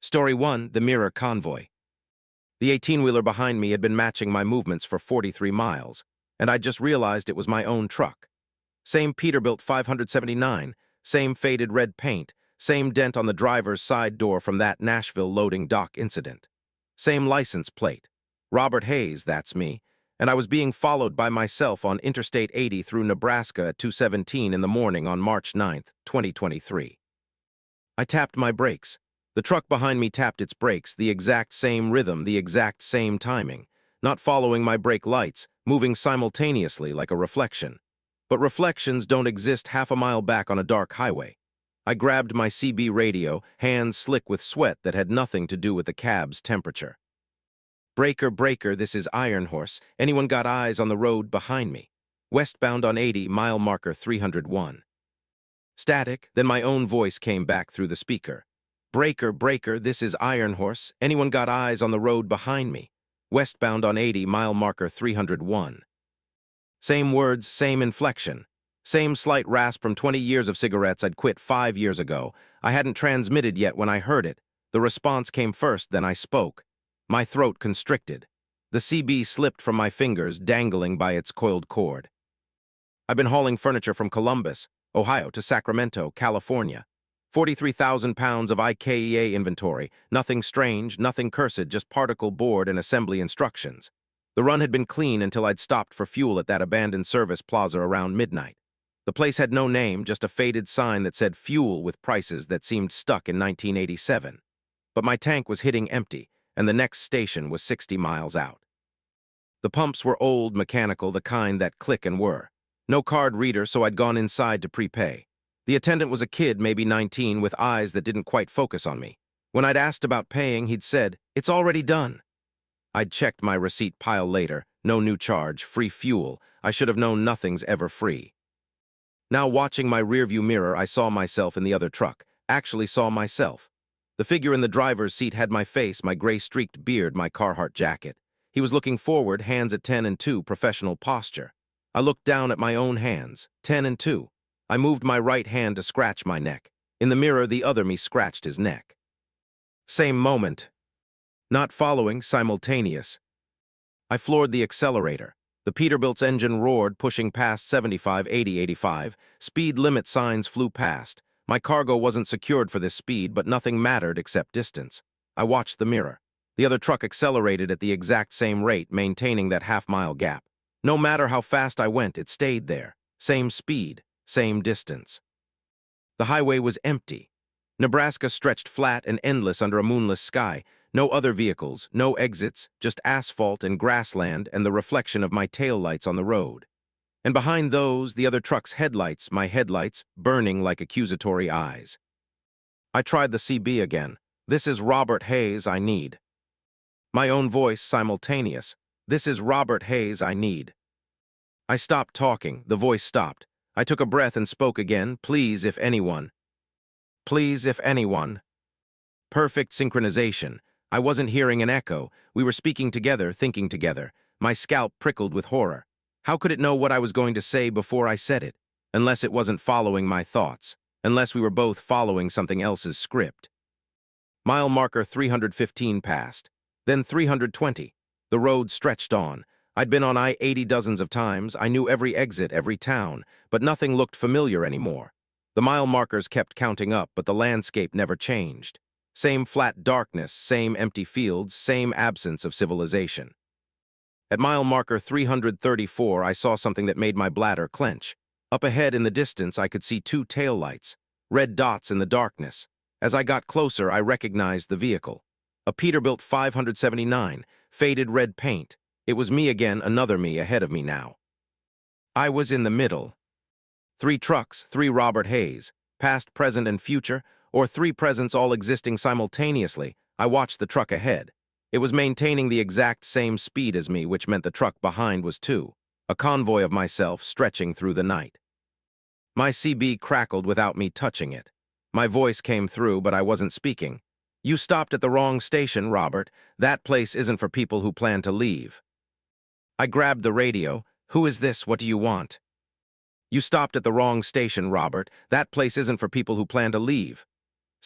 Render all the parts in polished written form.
Story 1, The Mirror Convoy. The 18-wheeler behind me had been matching my movements for 43 miles, and I'd just realized it was my own truck. Same Peterbilt 579, same faded red paint, same dent on the driver's side door from that Nashville loading dock incident. Same license plate. Robert Hayes, that's me, and I was being followed by myself on Interstate 80 through Nebraska at 2:17 in the morning on March 9th, 2023. I tapped my brakes. The truck behind me tapped its brakes, the exact same rhythm, the exact same timing, not following my brake lights, moving simultaneously like a reflection. But reflections don't exist half a mile back on a dark highway. I grabbed my CB radio, hands slick with sweat that had nothing to do with the cab's temperature. Breaker, breaker, this is Iron Horse. Anyone got eyes on the road behind me? Westbound on 80, mile marker 301. Static, then my own voice came back through the speaker. Breaker, breaker, this is Iron Horse. Anyone got eyes on the road behind me? Westbound on 80, mile marker 301. Same words, same inflection. Same slight rasp from 20 years of cigarettes I'd quit 5 years ago. I hadn't transmitted yet when I heard it. The response came first, then I spoke. My throat constricted. The CB slipped from my fingers, dangling by its coiled cord. I've been hauling furniture from Columbus, Ohio to Sacramento, California. 43,000 pounds of IKEA inventory, nothing strange, nothing cursed, just particle board and assembly instructions. The run had been clean until I'd stopped for fuel at that abandoned service plaza around midnight. The place had no name, just a faded sign that said fuel with prices that seemed stuck in 1987. But my tank was hitting empty, and the next station was 60 miles out. The pumps were old, mechanical, the kind that click and whir. No card reader, so I'd gone inside to prepay. The attendant was a kid, maybe 19, with eyes that didn't quite focus on me. When I'd asked about paying, he'd said, "It's already done." I'd checked my receipt pile later. No new charge, free fuel. I should have known nothing's ever free. Now watching my rearview mirror, I saw myself in the other truck. Actually saw myself. The figure in the driver's seat had my face, my gray-streaked beard, my Carhartt jacket. He was looking forward, hands at 10 and 2, professional posture. I looked down at my own hands, 10 and 2. I moved my right hand to scratch my neck. In the mirror, the other me scratched his neck. Same moment. Not following, simultaneous. I floored the accelerator. The Peterbilt's engine roared, pushing past 75, 80, 85. Speed limit signs flew past. My cargo wasn't secured for this speed, but nothing mattered except distance. I watched the mirror. The other truck accelerated at the exact same rate, maintaining that half-mile gap. No matter how fast I went, it stayed there. Same speed. Same distance. The highway was empty. Nebraska stretched flat and endless under a moonless sky. No other vehicles, no exits, just asphalt and grassland and the reflection of my taillights on the road. And behind those, the other truck's headlights, my headlights, burning like accusatory eyes. I tried the CB again. This is Robert Hayes, I need. My own voice simultaneous. This is Robert Hayes, I need. I stopped talking. The voice stopped. I took a breath and spoke again. Please, if anyone. Please, if anyone. Perfect synchronization. I wasn't hearing an echo. We were speaking together, thinking together. My scalp prickled with horror. How could it know what I was going to say before I said it? Unless it wasn't following my thoughts. Unless we were both following something else's script. Mile marker 315 passed. Then 320. The road stretched on. I'd been on I-80 dozens of times. I knew every exit, every town, but nothing looked familiar anymore. The mile markers kept counting up, but the landscape never changed. Same flat darkness, same empty fields, same absence of civilization. At mile marker 334, I saw something that made my bladder clench. Up ahead in the distance, I could see 2 taillights, red dots in the darkness. As I got closer, I recognized the vehicle. A Peterbilt 579, faded red paint. It was me again, another me ahead of me now. I was in the middle. 3 trucks, 3 Robert Hayes, past, present, and future, or 3 presents all existing simultaneously. I watched the truck ahead. It was maintaining the exact same speed as me, which meant the truck behind was too. A convoy of myself stretching through the night. My CB crackled without me touching it. My voice came through, but I wasn't speaking. You stopped at the wrong station, Robert. That place isn't for people who plan to leave. I grabbed the radio. Who is this? What do you want? You stopped at the wrong station, Robert. That place isn't for people who plan to leave.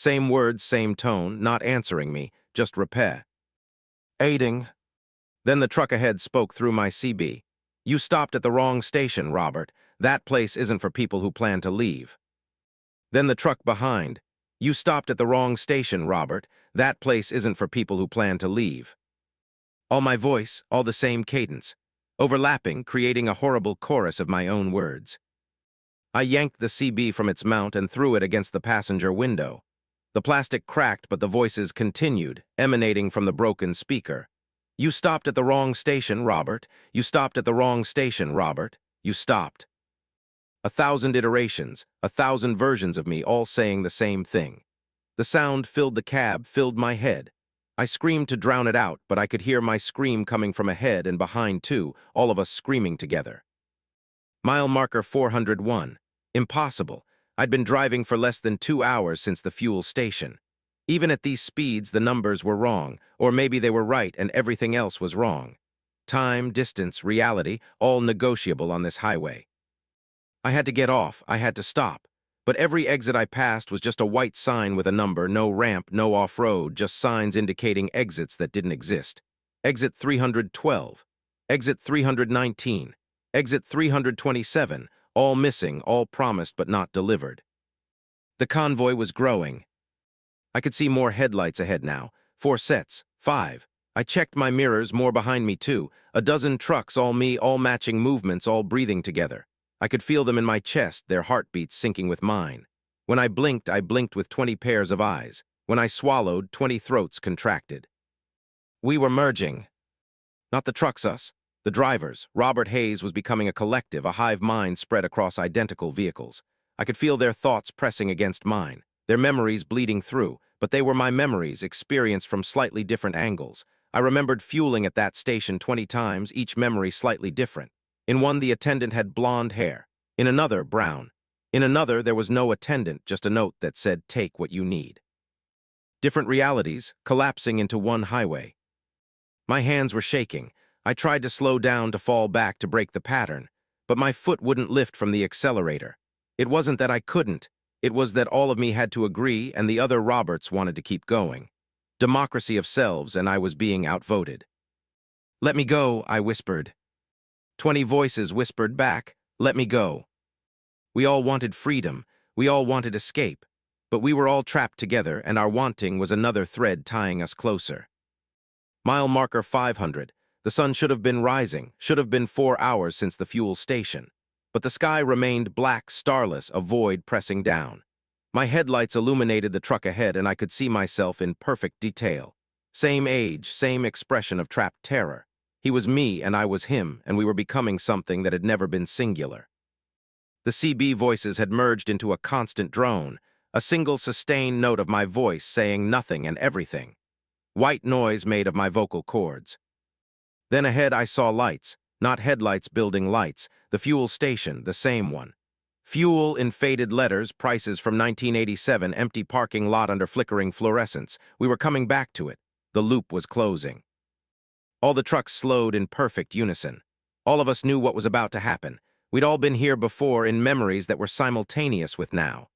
Same words, same tone, not answering me, just repair. Aiding. Then the truck ahead spoke through my CB. You stopped at the wrong station, Robert. That place isn't for people who plan to leave. Then the truck behind. You stopped at the wrong station, Robert. That place isn't for people who plan to leave. All my voice, all the same cadence, overlapping, creating a horrible chorus of my own words. I yanked the CB from its mount and threw it against the passenger window. The plastic cracked, but the voices continued, emanating from the broken speaker. You stopped at the wrong station, Robert. You stopped at the wrong station, Robert. You stopped. 1,000 iterations, 1,000 versions of me all saying the same thing. The sound filled the cab, filled my head. I screamed to drown it out, but I could hear my scream coming from ahead and behind too, all of us screaming together. Mile marker 401. Impossible. I'd been driving for less than 2 hours since the fuel station. Even at these speeds, the numbers were wrong, or maybe they were right and everything else was wrong. Time, distance, reality, all negotiable on this highway. I had to get off, I had to stop. But every exit I passed was just a white sign with a number, no ramp, no off-road, just signs indicating exits that didn't exist. Exit 312, exit 319, exit 327, all missing, all promised but not delivered. The convoy was growing. I could see more headlights ahead now, 4 sets, 5. I checked my mirrors, more behind me too, a dozen trucks, all me, all matching movements, all breathing together. I could feel them in my chest, their heartbeats syncing with mine. When I blinked with 20 pairs of eyes. When I swallowed, 20 throats contracted. We were merging. Not the trucks, us. The drivers. Robert Hayes was becoming a collective, a hive mind spread across identical vehicles. I could feel their thoughts pressing against mine, their memories bleeding through, but they were my memories, experienced from slightly different angles. I remembered fueling at that station 20 times, each memory slightly different. In one, the attendant had blonde hair. In another, brown. In another, there was no attendant, just a note that said, "Take what you need." Different realities, collapsing into one highway. My hands were shaking. I tried to slow down, to fall back, to break the pattern, but my foot wouldn't lift from the accelerator. It wasn't that I couldn't. It was that all of me had to agree, and the other Roberts wanted to keep going. Democracy of selves, and I was being outvoted. "Let me go," I whispered. 20 voices whispered back, "Let me go." We all wanted freedom, we all wanted escape, but we were all trapped together, and our wanting was another thread tying us closer. Mile marker 500. The sun should have been rising, should have been 4 hours since the fuel station. But the sky remained black, starless, a void pressing down. My headlights illuminated the truck ahead, and I could see myself in perfect detail. Same age, same expression of trapped terror. He was me and I was him, and we were becoming something that had never been singular. The CB voices had merged into a constant drone, a single sustained note of my voice saying nothing and everything. White noise made of my vocal cords. Then ahead I saw lights, not headlights building lights, the fuel station, the same one. Fuel in faded letters, prices from 1987, empty parking lot under flickering fluorescence. We were coming back to it. The loop was closing. All the trucks slowed in perfect unison. All of us knew what was about to happen. We'd all been here before in memories that were simultaneous with now.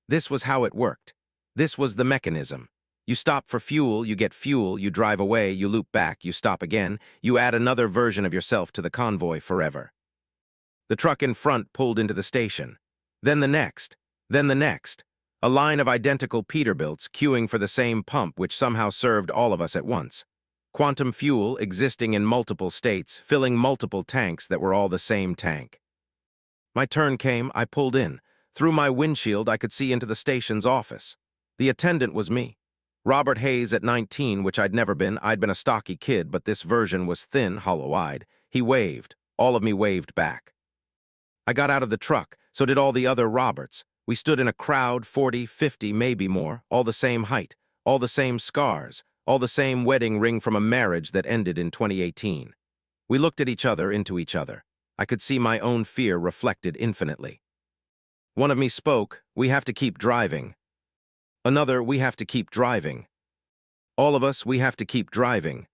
This was how it worked. This was the mechanism. You stop for fuel, you get fuel, you drive away, you loop back, you stop again, you add another version of yourself to the convoy forever. The truck in front pulled into the station. Then the next. Then the next. A line of identical Peterbilts queuing for the same pump which somehow served all of us at once. Quantum fuel existing in multiple states, filling multiple tanks that were all the same tank. My turn came, I pulled in. Through my windshield I could see into the station's office. The attendant was me. Robert Hayes at 19, which I'd never been. I'd been a stocky kid, but this version was thin, hollow-eyed. He waved. All of me waved back. I got out of the truck, so did all the other Roberts. We stood in a crowd, 40, 50, maybe more, all the same height, all the same scars, all the same wedding ring from a marriage that ended in 2018. We looked at each other, into each other. I could see my own fear reflected infinitely. One of me spoke, "We have to keep driving." Another, "We have to keep driving." All of us, "We have to keep driving."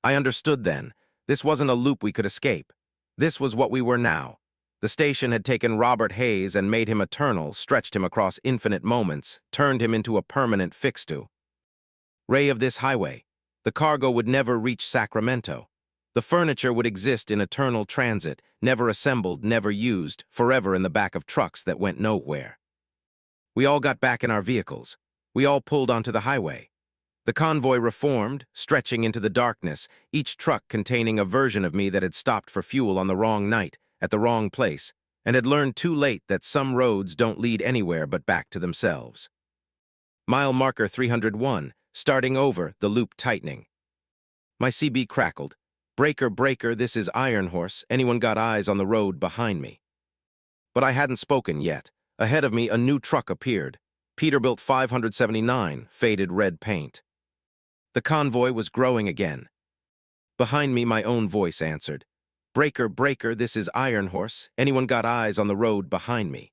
I understood then. This wasn't a loop we could escape. This was what we were now. The station had taken Robert Hayes and made him eternal, stretched him across infinite moments, turned him into a permanent fixtu. Ray of this highway. The cargo would never reach Sacramento. The furniture would exist in eternal transit, never assembled, never used, forever in the back of trucks that went nowhere. We all got back in our vehicles. We all pulled onto the highway. The convoy reformed, stretching into the darkness, each truck containing a version of me that had stopped for fuel on the wrong night, at the wrong place, and had learned too late that some roads don't lead anywhere but back to themselves. Mile marker 301, starting over, the loop tightening. My CB crackled. Breaker, breaker, this is Iron Horse. Anyone got eyes on the road behind me? But I hadn't spoken yet. Ahead of me, a new truck appeared. Peterbilt 579, faded red paint. The convoy was growing again. Behind me, my own voice answered. Breaker, breaker, this is Iron Horse. Anyone got eyes on the road behind me?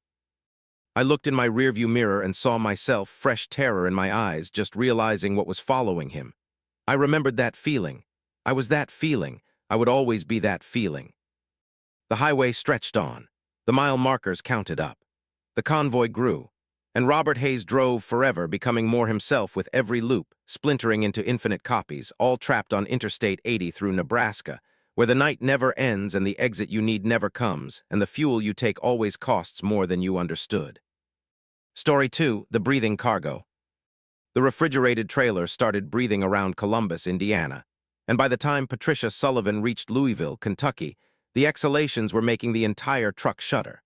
I looked in my rearview mirror and saw myself, fresh terror in my eyes, just realizing what was following him. I remembered that feeling. I was that feeling. I would always be that feeling. The highway stretched on. The mile markers counted up. The convoy grew. And Robert Hayes drove forever, becoming more himself with every loop, splintering into infinite copies, all trapped on Interstate 80 through Nebraska, where the night never ends and the exit you need never comes, and the fuel you take always costs more than you understood. Story 2, The Breathing Cargo. The refrigerated trailer started breathing around Columbus, Indiana, and by the time Patricia Sullivan reached Louisville, Kentucky, the exhalations were making the entire truck shudder.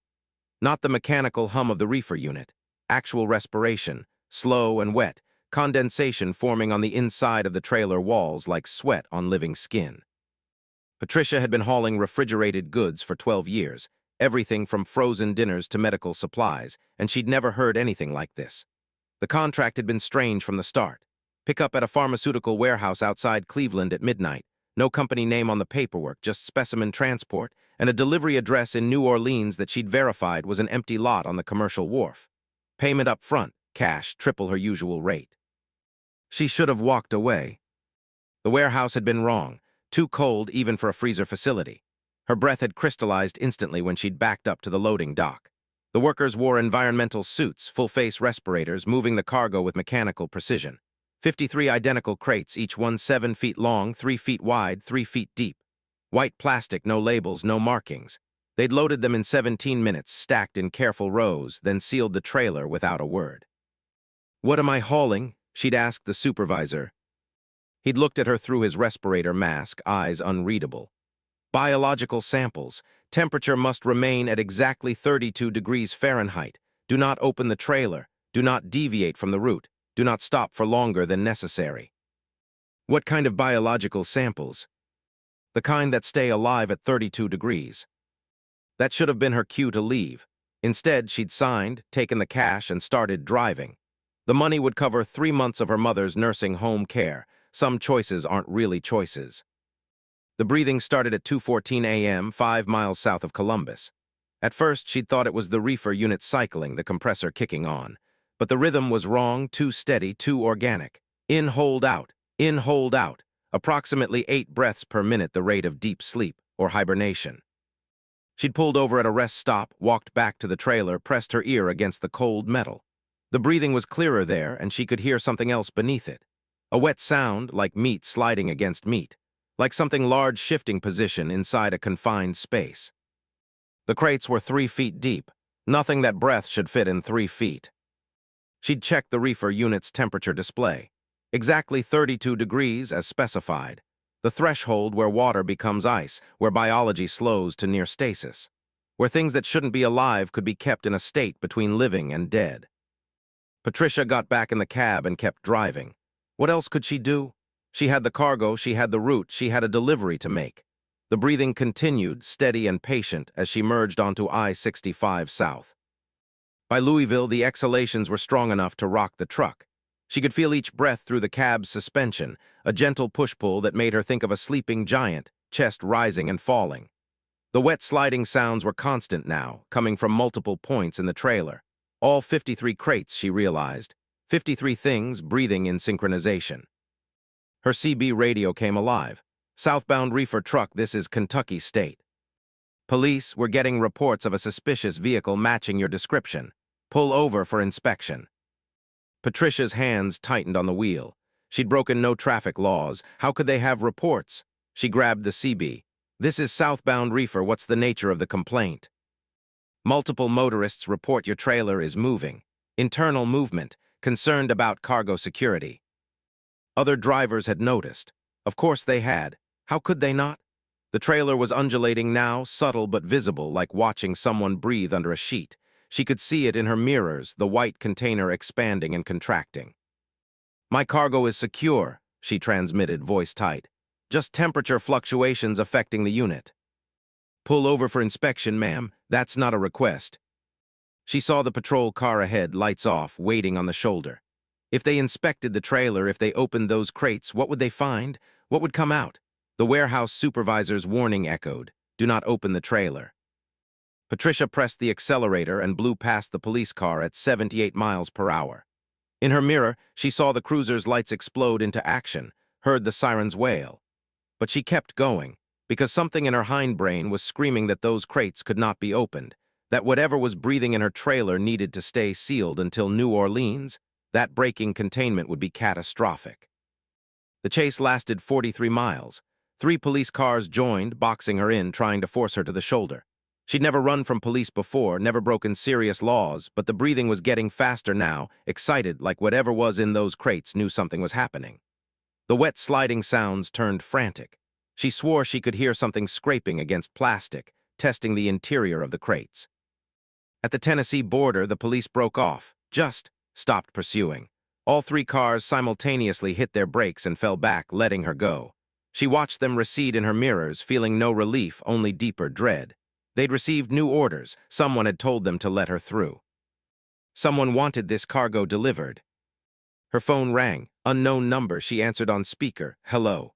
Not the mechanical hum of the reefer unit. Actual respiration, slow and wet, condensation forming on the inside of the trailer walls like sweat on living skin. Patricia had been hauling refrigerated goods for 12 years, everything from frozen dinners to medical supplies, and she'd never heard anything like this. The contract had been strange from the start. Pick up at a pharmaceutical warehouse outside Cleveland at midnight, no company name on the paperwork, just specimen transport, and a delivery address in New Orleans that she'd verified was an empty lot on the commercial wharf. Payment up front, cash, triple her usual rate. She should have walked away. The warehouse had been wrong, too cold even for a freezer facility. Her breath had crystallized instantly when she'd backed up to the loading dock. The workers wore environmental suits, full-face respirators, moving the cargo with mechanical precision. 53 identical crates, each one 7 feet long, 3 feet wide, 3 feet deep. White plastic, no labels, no markings. They'd loaded them in 17 minutes, stacked in careful rows, then sealed the trailer without a word. "What am I hauling?" she'd asked the supervisor. He'd looked at her through his respirator mask, eyes unreadable. "Biological samples. Temperature must remain at exactly 32 degrees Fahrenheit. Do not open the trailer. Do not deviate from the route. Do not stop for longer than necessary." What kind of biological samples? The kind that stay alive at 32 degrees. That should have been her cue to leave. Instead, she'd signed, taken the cash, and started driving. The money would cover 3 months of her mother's nursing home care. Some choices aren't really choices. The breathing started at 2:14 a.m., 5 miles south of Columbus. At first, she'd thought it was the reefer unit cycling, the compressor kicking on. But the rhythm was wrong, too steady, too organic. In, hold out, in, hold out. Approximately 8 breaths per minute, the rate of deep sleep, or hibernation. She'd pulled over at a rest stop, walked back to the trailer, pressed her ear against the cold metal. The breathing was clearer there, and she could hear something else beneath it. A wet sound, like meat sliding against meat. Like something large shifting position inside a confined space. The crates were 3 feet deep. Nothing that breath should fit in 3 feet. She'd checked the reefer unit's temperature display. Exactly 32 degrees as specified. The threshold where water becomes ice, where biology slows to near stasis. Where things that shouldn't be alive could be kept in a state between living and dead. Patricia got back in the cab and kept driving. What else could she do? She had the cargo, she had the route, she had a delivery to make. The breathing continued, steady and patient, as she merged onto I-65 South. By Louisville, the exhalations were strong enough to rock the truck. She could feel each breath through the cab's suspension, a gentle push-pull that made her think of a sleeping giant, chest rising and falling. The wet sliding sounds were constant now, coming from multiple points in the trailer. All 53 crates, she realized. 53 things breathing in synchronization. Her CB radio came alive. "Southbound reefer truck, this is Kentucky State." Police were getting reports of a suspicious vehicle matching your description. Pull over for inspection. Patricia's hands tightened on the wheel. She'd broken no traffic laws. How could they have reports? She grabbed the CB. This is southbound reefer. What's the nature of the complaint? Multiple motorists report your trailer is moving. Internal movement, concerned about cargo security. Other drivers had noticed. Of course they had. How could they not? The trailer was undulating now, subtle but visible, like watching someone breathe under a sheet. She could see it in her mirrors, the white container expanding and contracting. My cargo is secure, she transmitted, voice tight. Just temperature fluctuations affecting the unit. Pull over for inspection, ma'am. That's not a request. She saw the patrol car ahead, lights off, waiting on the shoulder. If they inspected the trailer, if they opened those crates, what would they find? What would come out? The warehouse supervisor's warning echoed. Do not open the trailer. Patricia pressed the accelerator and blew past the police car at 78 miles per hour. In her mirror, she saw the cruiser's lights explode into action, heard the sirens wail. But she kept going, because something in her hindbrain was screaming that those crates could not be opened, that whatever was breathing in her trailer needed to stay sealed until New Orleans. That breaking containment would be catastrophic. The chase lasted 43 miles. 3 police cars joined, boxing her in, trying to force her to the shoulder. She'd never run from police before, never broken serious laws, but the breathing was getting faster now, excited like whatever was in those crates knew something was happening. The wet sliding sounds turned frantic. She swore she could hear something scraping against plastic, testing the interior of the crates. At the Tennessee border, the police broke off, just stopped pursuing. All 3 cars simultaneously hit their brakes and fell back, letting her go. She watched them recede in her mirrors, feeling no relief, only deeper dread. They'd received new orders. Someone had told them to let her through. Someone wanted this cargo delivered. Her phone rang. Unknown number. She answered on speaker. Hello.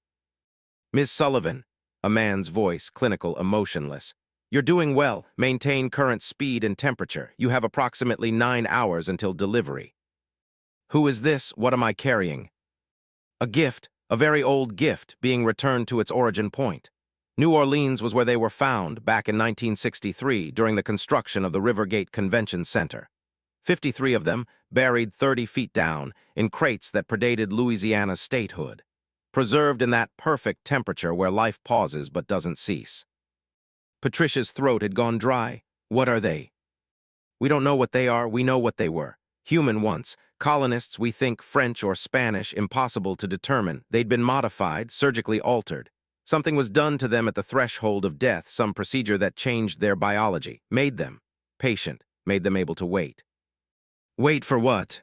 Ms. Sullivan. A man's voice, clinical, emotionless. You're doing well. Maintain current speed and temperature. You have approximately 9 hours until delivery. Who is this? What am I carrying? A gift, a very old gift, being returned to its origin point. New Orleans was where they were found back in 1963 during the construction of the Rivergate Convention Center. 53 of them, buried 30 feet down, in crates that predated Louisiana's statehood. Preserved in that perfect temperature where life pauses but doesn't cease. Patricia's throat had gone dry. What are they? We don't know what they are, we know what they were. Human once. Colonists, we think French or Spanish, impossible to determine. They'd been modified, surgically altered. Something was done to them at the threshold of death, some procedure that changed their biology, made them patient, made them able to wait. Wait for what?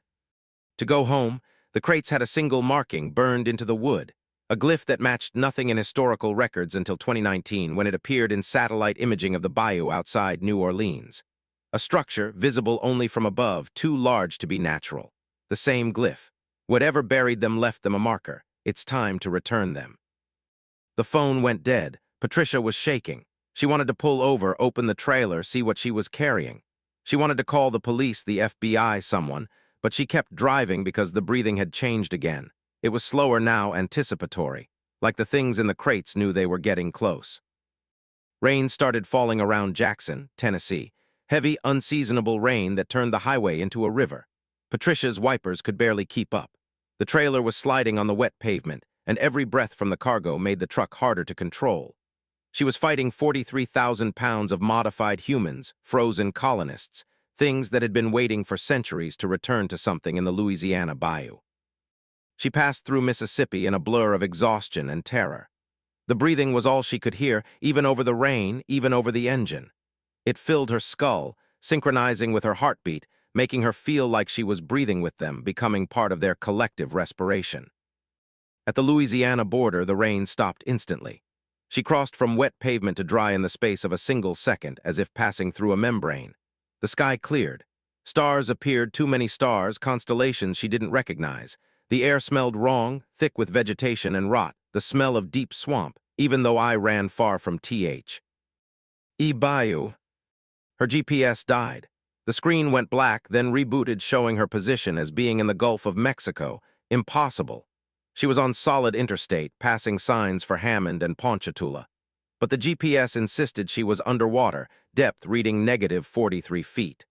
To go home. The crates had a single marking burned into the wood, a glyph that matched nothing in historical records until 2019 when it appeared in satellite imaging of the bayou outside New Orleans. A structure, visible only from above, too large to be natural. The same glyph. Whatever buried them left them a marker. It's time to return them. The phone went dead. Patricia was shaking. She wanted to pull over, open the trailer, see what she was carrying. She wanted to call the police, the FBI, someone, but she kept driving because the breathing had changed again. It was slower now, anticipatory, like the things in the crates knew they were getting close. Rain started falling around Jackson, Tennessee. Heavy, unseasonable rain that turned the highway into a river. Patricia's wipers could barely keep up. The trailer was sliding on the wet pavement, and every breath from the cargo made the truck harder to control. She was fighting 43,000 pounds of modified humans, frozen colonists, things that had been waiting for centuries to return to something in the Louisiana bayou. She passed through Mississippi in a blur of exhaustion and terror. The breathing was all she could hear, even over the rain, even over the engine. It filled her skull, synchronizing with her heartbeat, making her feel like she was breathing with them, becoming part of their collective respiration. At the Louisiana border, the rain stopped instantly. She crossed from wet pavement to dry in the space of a single second, as if passing through a membrane. The sky cleared. Stars appeared, too many stars, constellations she didn't recognize. The air smelled wrong, thick with vegetation and rot, the smell of deep swamp, even though I ran far from bayou. Her GPS died. The screen went black, then rebooted, showing her position as being in the Gulf of Mexico. Impossible. She was on solid interstate, passing signs for Hammond and Ponchatoula. but the GPS insisted she was underwater, depth reading negative 43 feet.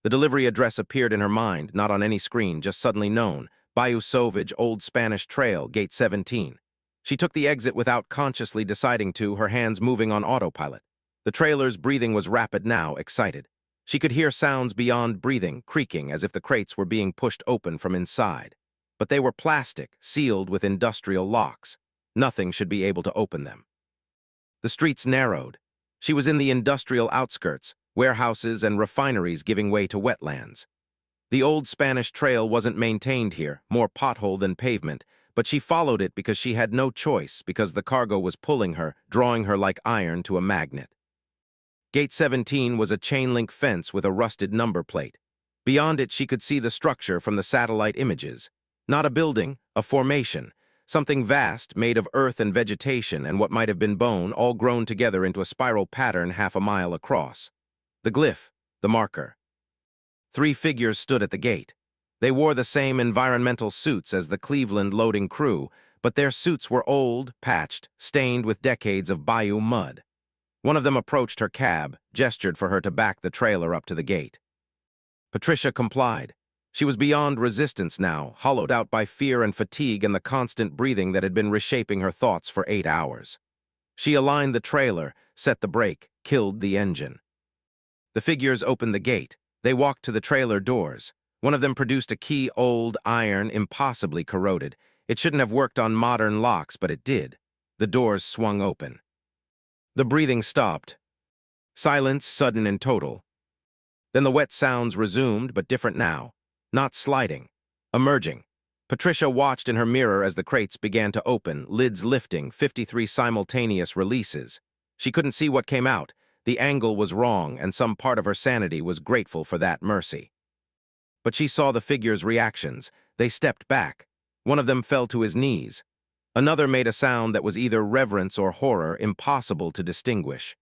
The delivery address appeared in her mind, not on any screen, just suddenly known. Bayou Sauvage, Old Spanish Trail, Gate 17. She took the exit without consciously deciding to, her hands moving on autopilot. The trailer's breathing was rapid now, excited. She could hear sounds beyond breathing, creaking as if the crates were being pushed open from inside. But they were plastic, sealed with industrial locks. Nothing should be able to open them. The streets narrowed. She was in the industrial outskirts, warehouses and refineries giving way to wetlands. The Old Spanish Trail wasn't maintained here, more pothole than pavement, but she followed it because she had no choice, because the cargo was pulling her, drawing her like iron to a magnet. Gate 17 was a chain-link fence with a rusted number plate. Beyond it, she could see the structure from the satellite images. Not a building, a formation, something vast made of earth and vegetation and what might have been bone, all grown together into a spiral pattern half a mile across. The glyph, the marker. 3 figures stood at the gate. They wore the same environmental suits as the Cleveland loading crew, but their suits were old, patched, stained with decades of bayou mud. One of them approached her cab, gestured for her to back the trailer up to the gate. Patricia complied. She was beyond resistance now, hollowed out by fear and fatigue and the constant breathing that had been reshaping her thoughts for 8 hours. She aligned the trailer, set the brake, killed the engine. The figures opened the gate. They walked to the trailer doors. One of them produced a key, old, iron, impossibly corroded. It shouldn't have worked on modern locks, but it did. The doors swung open. The breathing stopped. Silence, sudden and total. Then the wet sounds resumed, but different now. Not sliding. Emerging. Patricia watched in her mirror as the crates began to open, lids lifting, 53 simultaneous releases. She couldn't see what came out. The angle was wrong, and some part of her sanity was grateful for that mercy. But she saw the figures' reactions. They stepped back. One of them fell to his knees. Another made a sound that was either reverence or horror, impossible to distinguish.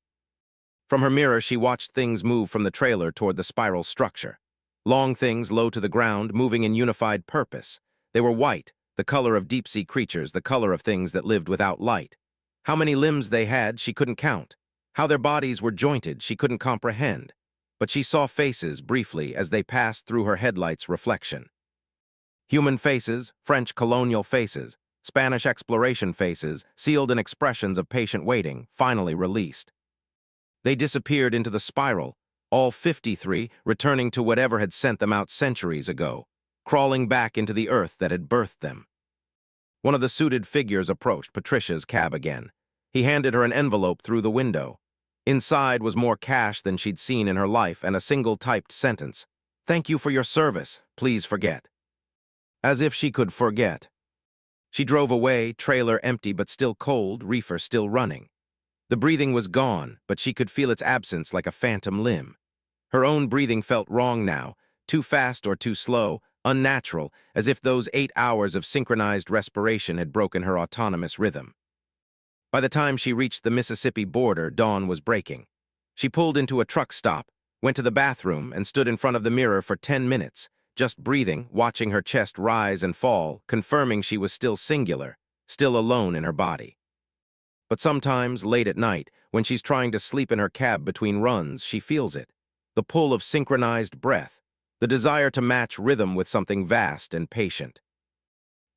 From her mirror, she watched things move from the trailer toward the spiral structure. Long things low to the ground, moving in unified purpose. They were white, the color of deep-sea creatures, the color of things that lived without light. How many limbs they had, she couldn't count. How their bodies were jointed, she couldn't comprehend. But she saw faces, briefly, as they passed through her headlights' reflection. Human faces, French colonial faces, Spanish exploration faces, sealed in expressions of patient waiting, finally released. They disappeared into the spiral, all 53 returning to whatever had sent them out centuries ago, crawling back into the earth that had birthed them. One of the suited figures approached Patricia's cab again. He handed her an envelope through the window. Inside was more cash than she'd seen in her life and a single typed sentence. "Thank you for your service. Please forget." As if she could forget. She drove away, trailer empty but still cold, reefer still running. The breathing was gone, but she could feel its absence like a phantom limb. Her own breathing felt wrong now, too fast or too slow, unnatural, as if those 8 hours of synchronized respiration had broken her autonomous rhythm. By the time she reached the Mississippi border, dawn was breaking. She pulled into a truck stop, went to the bathroom, and stood in front of the mirror for 10 minutes, just breathing, watching her chest rise and fall, confirming she was still singular, still alone in her body. But sometimes, late at night, when she's trying to sleep in her cab between runs, she feels it. The pull of synchronized breath, the desire to match rhythm with something vast and patient.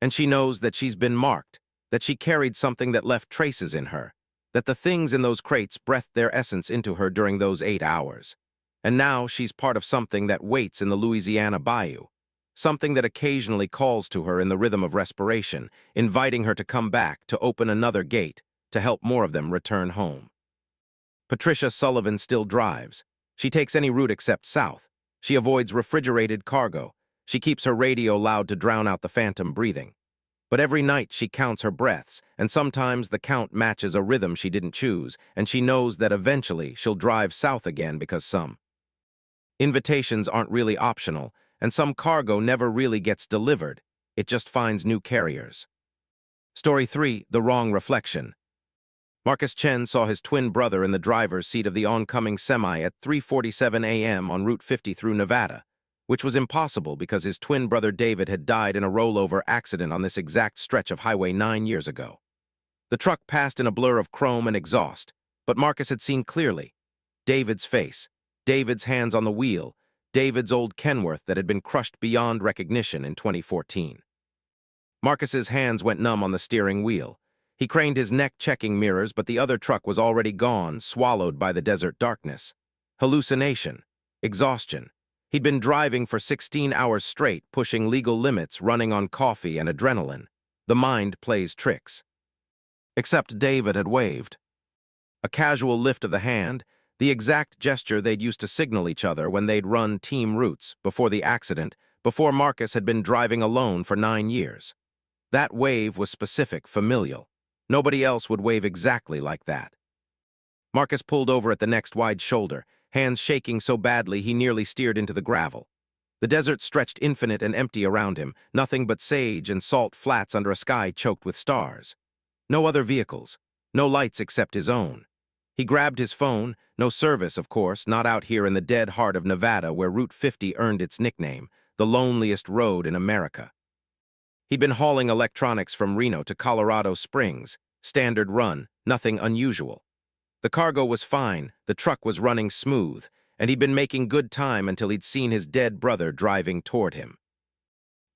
And she knows that she's been marked, that she carried something that left traces in her, that the things in those crates breathed their essence into her during those 8 hours. And now she's part of something that waits in the Louisiana bayou, something that occasionally calls to her in the rhythm of respiration, inviting her to come back, to open another gate, to help more of them return home. Patricia Sullivan still drives. She takes any route except south. She avoids refrigerated cargo. She keeps her radio loud to drown out the phantom breathing. But every night she counts her breaths, and sometimes the count matches a rhythm she didn't choose, and she knows that eventually she'll drive south again because some invitations aren't really optional, and some cargo never really gets delivered. It just finds new carriers. Story 3, The Wrong Reflection. Marcus Chen saw his twin brother in the driver's seat of the oncoming semi at 3:47 a.m. on Route 50 through Nevada, which was impossible because his twin brother David had died in a rollover accident on this exact stretch of Highway 9 years ago. The truck passed in a blur of chrome and exhaust, but Marcus had seen clearly. David's face, David's hands on the wheel, David's old Kenworth that had been crushed beyond recognition in 2014. Marcus's hands went numb on the steering wheel. He craned his neck checking mirrors, but the other truck was already gone, swallowed by the desert darkness. Hallucination. Exhaustion. He'd been driving for 16 hours straight, pushing legal limits, running on coffee and adrenaline. The mind plays tricks. Except David had waved. A casual lift of the hand, the exact gesture they'd used to signal each other when they'd run team routes before the accident, before Marcus had been driving alone for 9 years. That wave was specific, familial. Nobody else would wave exactly like that. Marcus pulled over at the next wide shoulder, hands shaking so badly he nearly steered into the gravel. The desert stretched infinite and empty around him, nothing but sage and salt flats under a sky choked with stars. No other vehicles, no lights except his own. He grabbed his phone, no service, of course, not out here in the dead heart of Nevada where Route 50 earned its nickname, the loneliest road in America. He'd been hauling electronics from Reno to Colorado Springs, standard run, nothing unusual. The cargo was fine, the truck was running smooth, and he'd been making good time until he'd seen his dead brother driving toward him.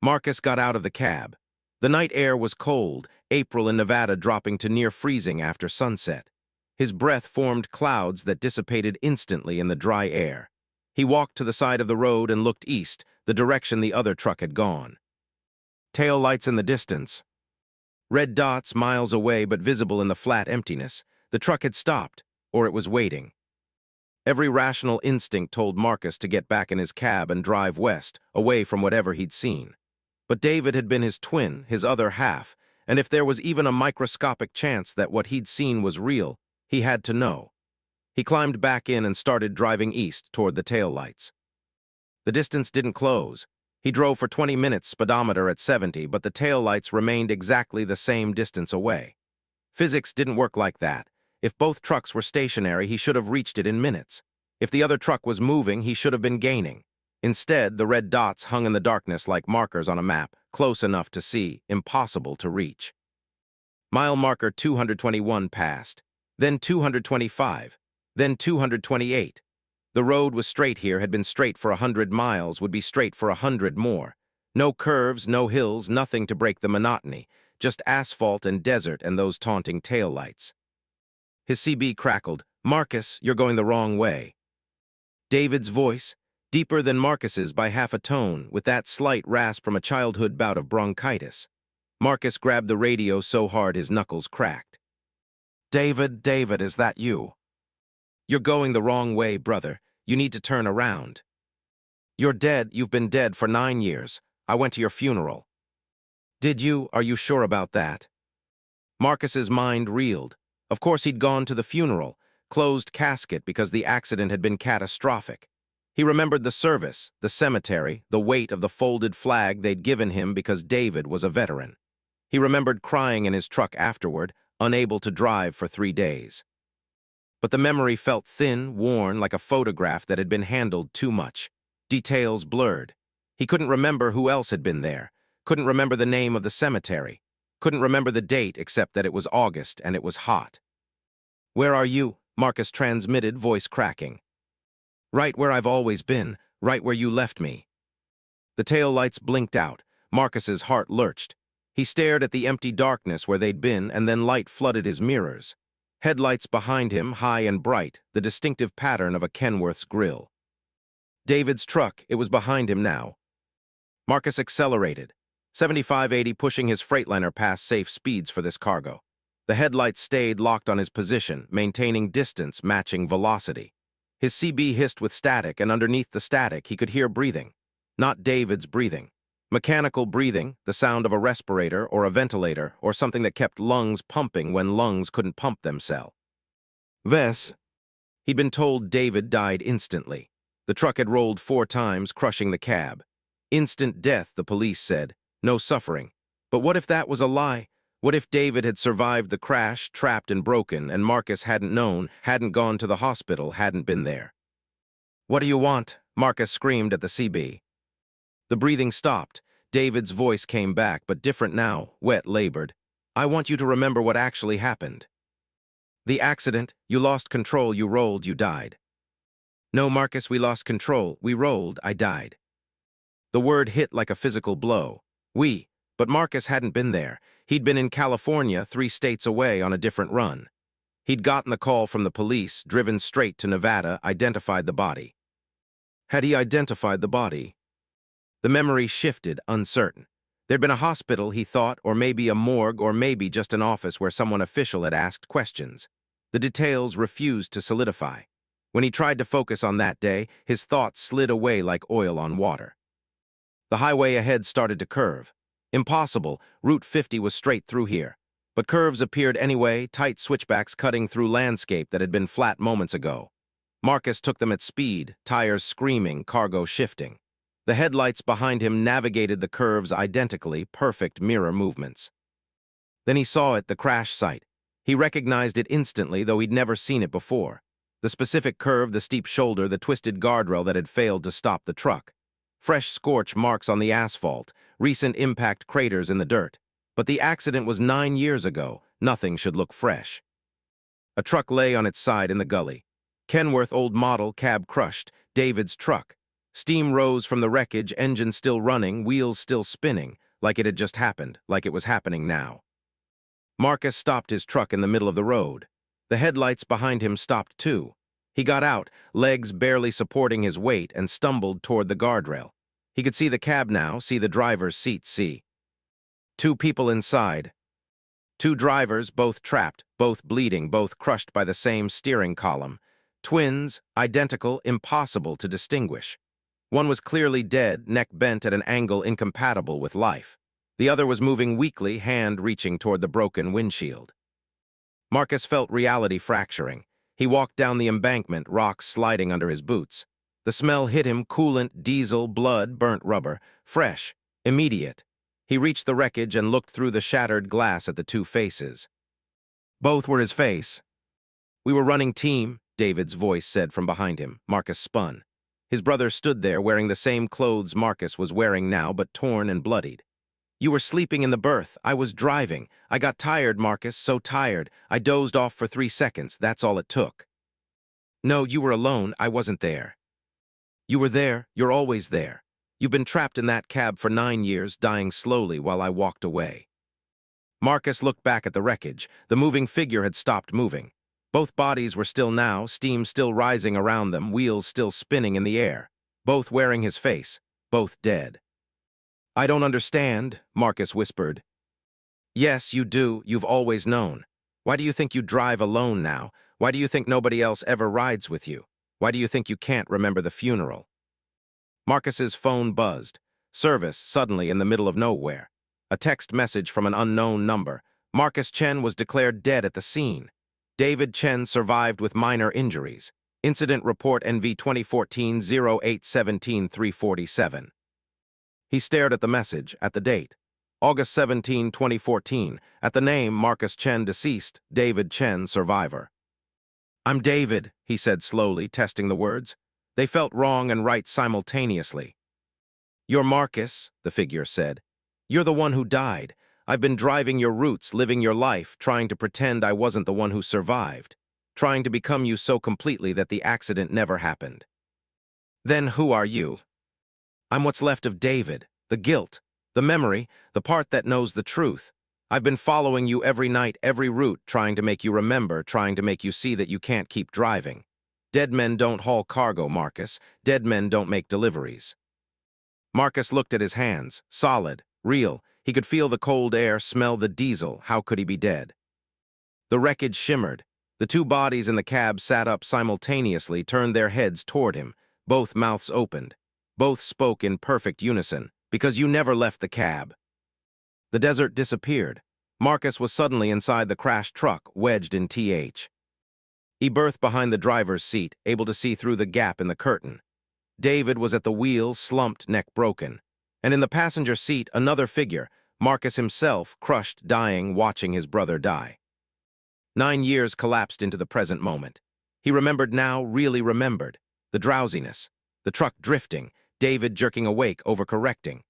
Marcus got out of the cab. The night air was cold, April in Nevada dropping to near freezing after sunset. His breath formed clouds that dissipated instantly in the dry air. He walked to the side of the road and looked east, the direction the other truck had gone. Tail lights in the distance. Red dots miles away but visible in the flat emptiness. The truck had stopped, or it was waiting. Every rational instinct told Marcus to get back in his cab and drive west, away from whatever he'd seen. But David had been his twin, his other half, and if there was even a microscopic chance that what he'd seen was real, he had to know. He climbed back in and started driving east toward the taillights. The distance didn't close. He drove for 20 minutes, speedometer at 70, but the taillights remained exactly the same distance away. Physics didn't work like that. If both trucks were stationary, he should have reached it in minutes. If the other truck was moving, he should have been gaining. Instead, the red dots hung in the darkness like markers on a map, close enough to see, impossible to reach. Mile marker 221 passed, then 225, then 228. The road was straight here, had been straight for 100 miles, would be straight for 100 more. No curves, no hills, nothing to break the monotony, just asphalt and desert and those taunting taillights. His CB crackled. "Marcus, you're going the wrong way." David's voice, deeper than Marcus's by half a tone, with that slight rasp from a childhood bout of bronchitis. Marcus grabbed the radio so hard his knuckles cracked. David, is that you?" "You're going the wrong way, brother. You need to turn around." "You're dead. You've been dead for 9 years. I went to your funeral." "Did you? Are you sure about that?" Marcus's mind reeled. Of course he'd gone to the funeral, closed casket because the accident had been catastrophic. He remembered the service, the cemetery, the weight of the folded flag they'd given him because David was a veteran. He remembered crying in his truck afterward, unable to drive for 3 days. But the memory felt thin, worn, like a photograph that had been handled too much. Details blurred. He couldn't remember who else had been there, couldn't remember the name of the cemetery, couldn't remember the date except that it was August and it was hot. "Where are you?" Marcus transmitted, voice cracking. "Right where I've always been, right where you left me." The tail lights blinked out. Marcus's heart lurched. He stared at the empty darkness where they'd been, and then light flooded his mirrors. Headlights behind him, high and bright, the distinctive pattern of a Kenworth's grill. David's truck, it was behind him now. Marcus accelerated, 75-80, pushing his Freightliner past safe speeds for this cargo. The headlights stayed locked on his position, maintaining distance matching velocity. His CB hissed with static, and underneath the static he could hear breathing. Not David's breathing. Mechanical breathing, the sound of a respirator or a ventilator or something that kept lungs pumping when lungs couldn't pump themselves. He'd been told David died instantly. The truck had rolled 4 times, crushing the cab. Instant death, the police said. No suffering. But what if that was a lie? What if David had survived the crash, trapped and broken, and Marcus hadn't known, hadn't gone to the hospital, hadn't been there? "What do you want?" Marcus screamed at the CB. The breathing stopped. David's voice came back, but different now, wet, labored. I want you to remember what actually happened. The accident, you lost control, you rolled, you died. No, Marcus, we lost control, we rolled, I died. The word hit like a physical blow. But Marcus hadn't been there. He'd been in California, 3 states away, on a different run. He'd gotten the call from the police, driven straight to Nevada, identified the body. Had he identified the body? The memory shifted, uncertain. There'd been a hospital, he thought, or maybe a morgue, or maybe just an office where someone official had asked questions. The details refused to solidify. When he tried to focus on that day, his thoughts slid away like oil on water. The highway ahead started to curve. Impossible, Route 50 was straight through here. But curves appeared anyway, tight switchbacks cutting through landscape that had been flat moments ago. Marcus took them at speed, tires screaming, cargo shifting. The headlights behind him navigated the curves identically, perfect mirror movements. Then he saw it, the crash site. He recognized it instantly, though he'd never seen it before. The specific curve, the steep shoulder, the twisted guardrail that had failed to stop the truck. Fresh scorch marks on the asphalt, recent impact craters in the dirt. But the accident was 9 years ago. Nothing should look fresh. A truck lay on its side in the gully. Kenworth old model, cab crushed, David's truck. Steam rose from the wreckage, engine still running, wheels still spinning, like it had just happened, like it was happening now. Marcus stopped his truck in the middle of the road. The headlights behind him stopped too. He got out, legs barely supporting his weight, and stumbled toward the guardrail. He could see the cab now, see the driver's seat, see 2 people inside. 2 drivers, both trapped, both bleeding, both crushed by the same steering column. Twins, identical, impossible to distinguish. One was clearly dead, neck bent at an angle incompatible with life. The other was moving weakly, hand reaching toward the broken windshield. Marcus felt reality fracturing. He walked down the embankment, rocks sliding under his boots. The smell hit him, coolant, diesel, blood, burnt rubber, fresh, immediate. He reached the wreckage and looked through the shattered glass at the 2 faces. Both were his face. "We were running team," David's voice said from behind him. Marcus spun. His brother stood there wearing the same clothes Marcus was wearing now, but torn and bloodied. "You were sleeping in the berth. I was driving. I got tired, Marcus, so tired. I dozed off for 3 seconds. That's all it took." "No, you were alone. I wasn't there." "You were there. You're always there. You've been trapped in that cab for 9 years, dying slowly while I walked away." Marcus looked back at the wreckage. The moving figure had stopped moving. Both bodies were still now, steam still rising around them, wheels still spinning in the air. Both wearing his face. Both dead. "I don't understand," Marcus whispered. "Yes, you do. You've always known. Why do you think you drive alone now? Why do you think nobody else ever rides with you? Why do you think you can't remember the funeral?" Marcus's phone buzzed. Service, suddenly in the middle of nowhere. A text message from an unknown number. Marcus Chen was declared dead at the scene. David Chen survived with minor injuries. Incident report NV 2014-08-17-347. He stared at the message, at the date. August 17, 2014. At the name, Marcus Chen deceased, David Chen survivor. "I'm David," he said slowly, testing the words. They felt wrong and right simultaneously. "You're Marcus," the figure said. "You're the one who died. I've been driving your routes, living your life, trying to pretend I wasn't the one who survived, trying to become you so completely that the accident never happened." "Then who are you?" "I'm what's left of David, the guilt, the memory, the part that knows the truth. I've been following you every night, every route, trying to make you remember, trying to make you see that you can't keep driving. Dead men don't haul cargo, Marcus. Dead men don't make deliveries." Marcus looked at his hands, solid, real. He could feel the cold air, smell the diesel. How could he be dead? The wreckage shimmered. The 2 bodies in the cab sat up simultaneously, turned their heads toward him. Both mouths opened. Both spoke in perfect unison. "Because you never left the cab." The desert disappeared. Marcus was suddenly inside the crashed truck, wedged in TH. He berthed behind the driver's seat, able to see through the gap in the curtain. David was at the wheel, slumped, neck broken. And in the passenger seat, another figure, Marcus himself, crushed, dying, watching his brother die. 9 years collapsed into the present moment. He remembered now, really remembered. The drowsiness, the truck drifting, David jerking awake, overcorrecting.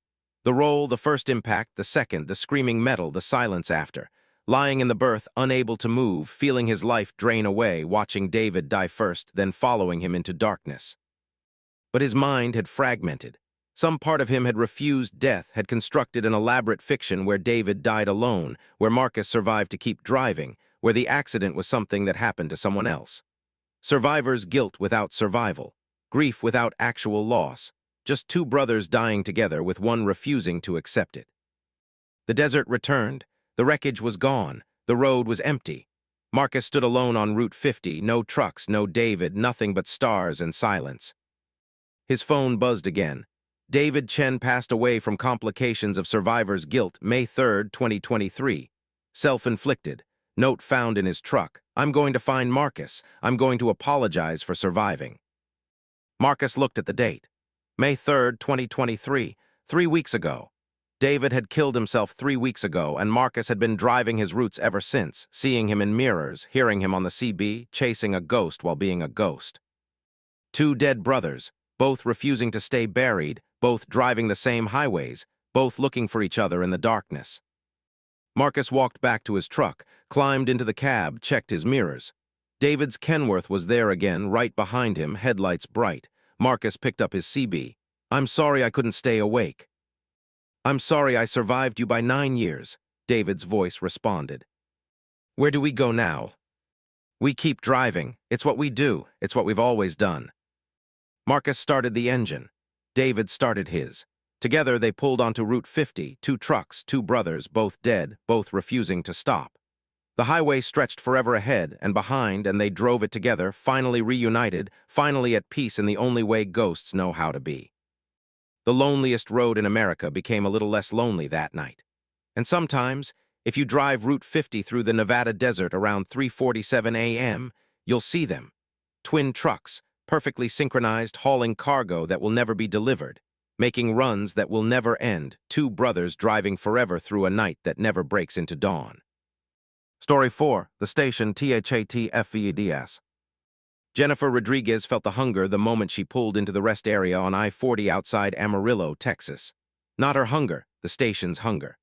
The roll, the first impact, the second, the screaming metal, the silence after. Lying in the berth, unable to move, feeling his life drain away, watching David die first, then following him into darkness. But his mind had fragmented. Some part of him had refused death, had constructed an elaborate fiction where David died alone, where Marcus survived to keep driving, where the accident was something that happened to someone else. Survivor's guilt without survival, grief without actual loss, just two brothers dying together with one refusing to accept it. The desert returned. The wreckage was gone. The road was empty. Marcus stood alone on Route 50, no trucks, no David, nothing but stars and silence. His phone buzzed again. David Chen passed away from complications of survivor's guilt, May 3, 2023. Self-inflicted. Note found in his truck. I'm going to find Marcus. I'm going to apologize for surviving. Marcus looked at the date. May 3, 2023, 3 weeks ago. David had killed himself 3 weeks ago, and Marcus had been driving his routes ever since, seeing him in mirrors, hearing him on the CB, chasing a ghost while being a ghost. Two dead brothers, both refusing to stay buried, both driving the same highways, both looking for each other in the darkness. Marcus walked back to his truck, climbed into the cab, checked his mirrors. David's Kenworth was there again, right behind him, headlights bright. Marcus picked up his CB. I'm sorry I couldn't stay awake. I'm sorry I survived you by 9 years, David's voice responded. Where do we go now? We keep driving. It's what we do. It's what we've always done. Marcus started the engine. David started his. Together they pulled onto Route 50, 2 trucks, 2 brothers, both dead, both refusing to stop. The highway stretched forever ahead and behind, and they drove it together, finally reunited, finally at peace in the only way ghosts know how to be. The loneliest road in America became a little less lonely that night. And sometimes, if you drive Route 50 through the Nevada desert around 3:47 a.m., you'll see them. Twin trucks, perfectly synchronized, hauling cargo that will never be delivered, making runs that will never end, 2 brothers driving forever through a night that never breaks into dawn. Story 4, the station THATFVEDS. Jennifer Rodriguez felt the hunger the moment she pulled into the rest area on I-40 outside Amarillo, Texas. Not her hunger, the station's hunger.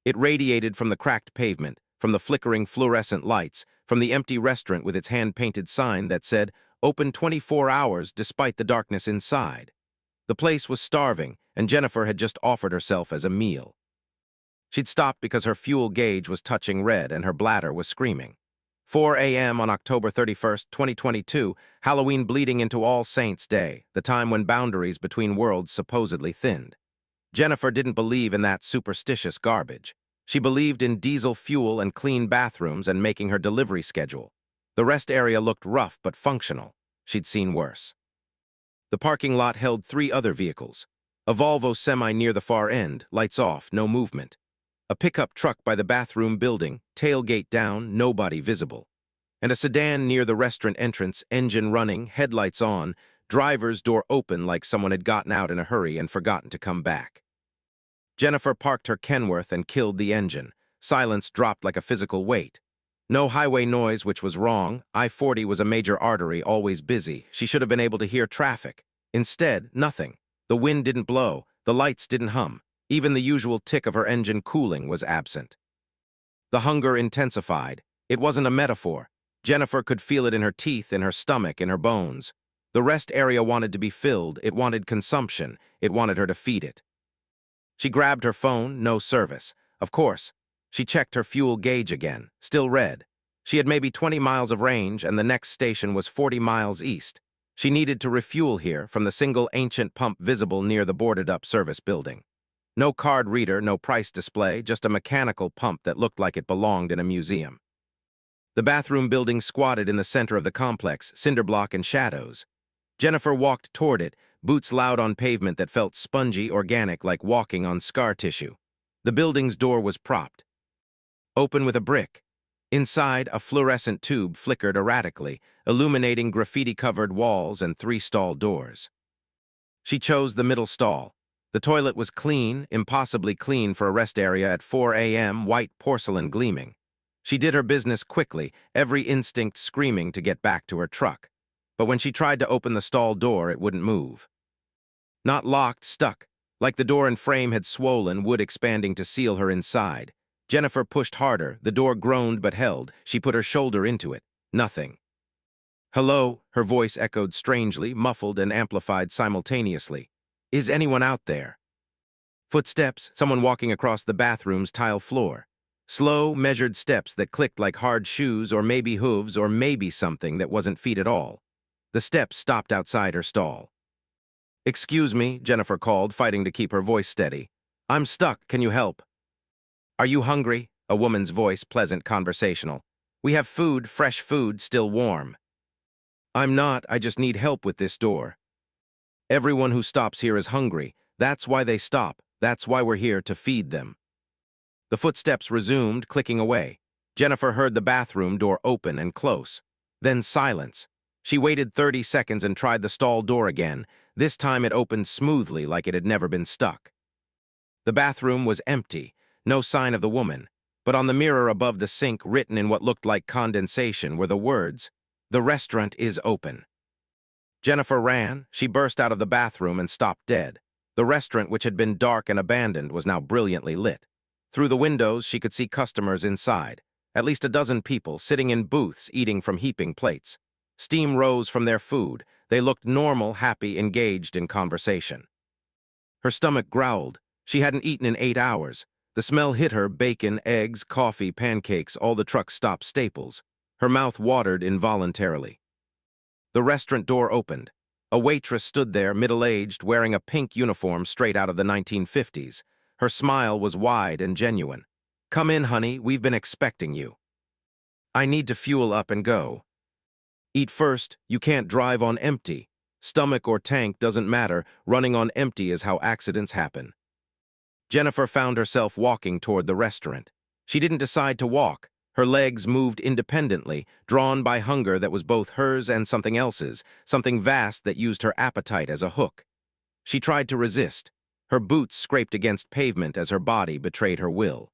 It radiated from the cracked pavement, from the flickering fluorescent lights, from the empty restaurant with its hand-painted sign that said, "Open 24 hours despite the darkness inside." The place was starving, and Jennifer had just offered herself as a meal. She'd stopped because her fuel gauge was touching red and her bladder was screaming. 4 a.m. on October 31st, 2022, Halloween bleeding into All Saints' Day, the time when boundaries between worlds supposedly thinned. Jennifer didn't believe in that superstitious garbage. She believed in diesel fuel and clean bathrooms and making her delivery schedule. The rest area looked rough but functional. She'd seen worse. The parking lot held 3 other vehicles. A Volvo semi near the far end, lights off, no movement. A pickup truck by the bathroom building, tailgate down, nobody visible. And a sedan near the restaurant entrance, engine running, headlights on, driver's door open like someone had gotten out in a hurry and forgotten to come back. Jennifer parked her Kenworth and killed the engine. Silence dropped like a physical weight. No highway noise, which was wrong. I-40 was a major artery, always busy. She should have been able to hear traffic. Instead, nothing. The wind didn't blow. The lights didn't hum. Even the usual tick of her engine cooling was absent. The hunger intensified. It wasn't a metaphor. Jennifer could feel it in her teeth, in her stomach, in her bones. The rest area wanted to be filled. It wanted consumption. It wanted her to feed it. She grabbed her phone, no service. Of course. She checked her fuel gauge again, still red. She had maybe 20 miles of range, and the next station was 40 miles east. She needed to refuel here from the single ancient pump visible near the boarded-up service building. No card reader, no price display, just a mechanical pump that looked like it belonged in a museum. The bathroom building squatted in the center of the complex, cinderblock and shadows. Jennifer walked toward it, boots loud on pavement that felt spongy, organic, like walking on scar tissue. The building's door was propped. Open with a brick. Inside, a fluorescent tube flickered erratically, illuminating graffiti-covered walls and 3 stall doors. She chose the middle stall. The toilet was clean, impossibly clean for a rest area at 4 a.m., white porcelain gleaming. She did her business quickly, every instinct screaming to get back to her truck. But when she tried to open the stall door, it wouldn't move. Not locked, stuck, like the door and frame had swollen, wood expanding to seal her inside. Jennifer pushed harder. The door groaned but held. She put her shoulder into it. Nothing. Hello, her voice echoed strangely, muffled and amplified simultaneously. Is anyone out there? Footsteps, someone walking across the bathroom's tile floor. Slow, measured steps that clicked like hard shoes or maybe hooves or maybe something that wasn't feet at all. The steps stopped outside her stall. Excuse me, Jennifer called, fighting to keep her voice steady. I'm stuck, can you help? Are you hungry? A woman's voice, pleasant, conversational. We have food, fresh food, still warm. I'm not, I just need help with this door. Everyone who stops here is hungry. That's why they stop. That's why we're here to feed them. The footsteps resumed, clicking away. Jennifer heard the bathroom door open and close. Then silence. She waited 30 seconds and tried the stall door again. This time it opened smoothly like it had never been stuck. The bathroom was empty, no sign of the woman, but on the mirror above the sink, written in what looked like condensation, were the words, "The restaurant is open." Jennifer ran. She burst out of the bathroom and stopped dead. The restaurant, which had been dark and abandoned, was now brilliantly lit. Through the windows, she could see customers inside, at least a dozen people sitting in booths eating from heaping plates. Steam rose from their food. They looked normal, happy, engaged in conversation. Her stomach growled. She hadn't eaten in 8 hours. The smell hit her: bacon, eggs, coffee, pancakes, all the truck stop staples. Her mouth watered involuntarily. The restaurant door opened. A waitress stood there, middle-aged, wearing a pink uniform straight out of the 1950s. Her smile was wide and genuine. "Come in, honey, we've been expecting you." "I need to fuel up and go." "Eat first, you can't drive on empty. Stomach or tank doesn't matter, running on empty is how accidents happen." Jennifer found herself walking toward the restaurant. She didn't decide to walk. Her legs moved independently, drawn by hunger that was both hers and something else's, something vast that used her appetite as a hook. She tried to resist. Her boots scraped against pavement as her body betrayed her will.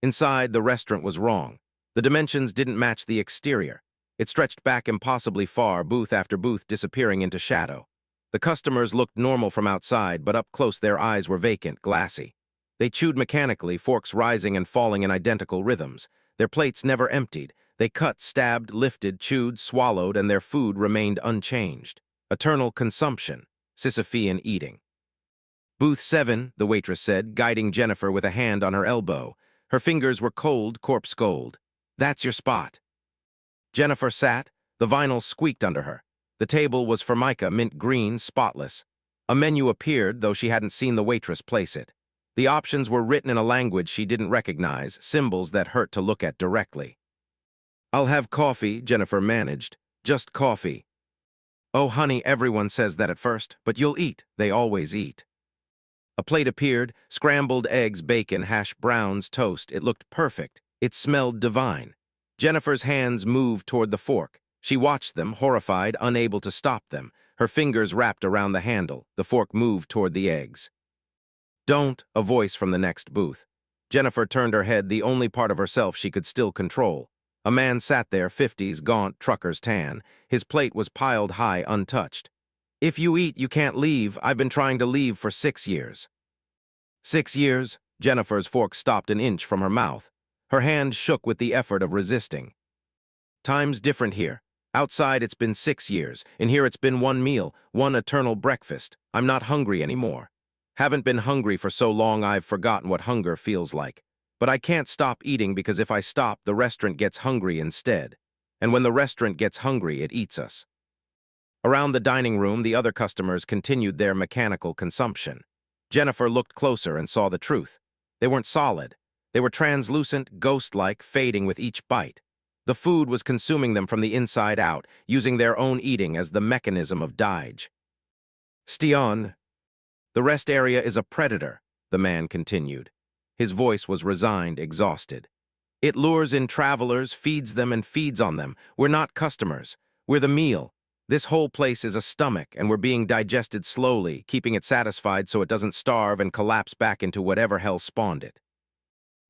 Inside, the restaurant was wrong. The dimensions didn't match the exterior. It stretched back impossibly far, booth after booth disappearing into shadow. The customers looked normal from outside, but up close their eyes were vacant, glassy. They chewed mechanically, forks rising and falling in identical rhythms. Their plates never emptied. They cut, stabbed, lifted, chewed, swallowed, and their food remained unchanged. Eternal consumption, Sisyphean eating. "Booth 7, the waitress said, guiding Jennifer with a hand on her elbow. Her fingers were cold, corpse gold. "That's your spot." Jennifer sat. The vinyl squeaked under her. The table was formica, mint green, spotless. A menu appeared, though she hadn't seen the waitress place it. The options were written in a language she didn't recognize, symbols that hurt to look at directly. "I'll have coffee," Jennifer managed. "Just coffee." "Oh, honey, everyone says that at first, but you'll eat. They always eat." A plate appeared, scrambled eggs, bacon, hash browns, toast. It looked perfect. It smelled divine. Jennifer's hands moved toward the fork. She watched them, horrified, unable to stop them. Her fingers wrapped around the handle. The fork moved toward the eggs. "Don't," a voice from the next booth. Jennifer turned her head, the only part of herself she could still control. A man sat there, 50s, gaunt, trucker's tan. His plate was piled high, untouched. "If you eat, you can't leave. I've been trying to leave for 6 years." 6 years? Jennifer's fork stopped an inch from her mouth. Her hand shook with the effort of resisting. "Time's different here. Outside it's been 6 years. In here it's been one meal, one eternal breakfast. I'm not hungry anymore. Haven't been hungry for so long I've forgotten what hunger feels like. But I can't stop eating because if I stop, the restaurant gets hungry instead. And when the restaurant gets hungry, it eats us." Around the dining room, the other customers continued their mechanical consumption. Jennifer looked closer and saw the truth. They weren't solid. They were translucent, ghost-like, fading with each bite. The food was consuming them from the inside out, using their own eating as the mechanism of Dige. "Stian, the rest area is a predator," the man continued. His voice was resigned, exhausted. "It lures in travelers, feeds them, and feeds on them. We're not customers. We're the meal. This whole place is a stomach, and we're being digested slowly, keeping it satisfied so it doesn't starve and collapse back into whatever hell spawned it."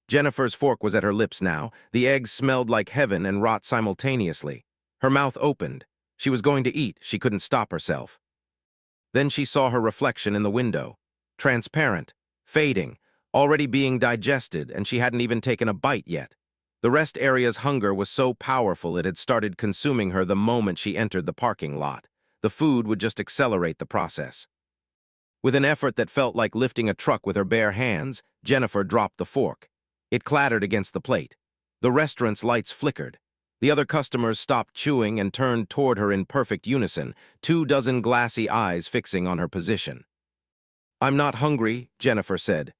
Jennifer's fork was at her lips now. The eggs smelled like heaven and rot simultaneously. Her mouth opened. She was going to eat. She couldn't stop herself. Then she saw her reflection in the window. Transparent, fading, already being digested, and she hadn't even taken a bite yet. The rest area's hunger was so powerful it had started consuming her the moment she entered the parking lot. The food would just accelerate the process. With an effort that felt like lifting a truck with her bare hands, Jennifer dropped the fork. It clattered against the plate. The restaurant's lights flickered. The other customers stopped chewing and turned toward her in perfect unison, 24 glassy eyes fixing on her position. "I'm not hungry," Jennifer said.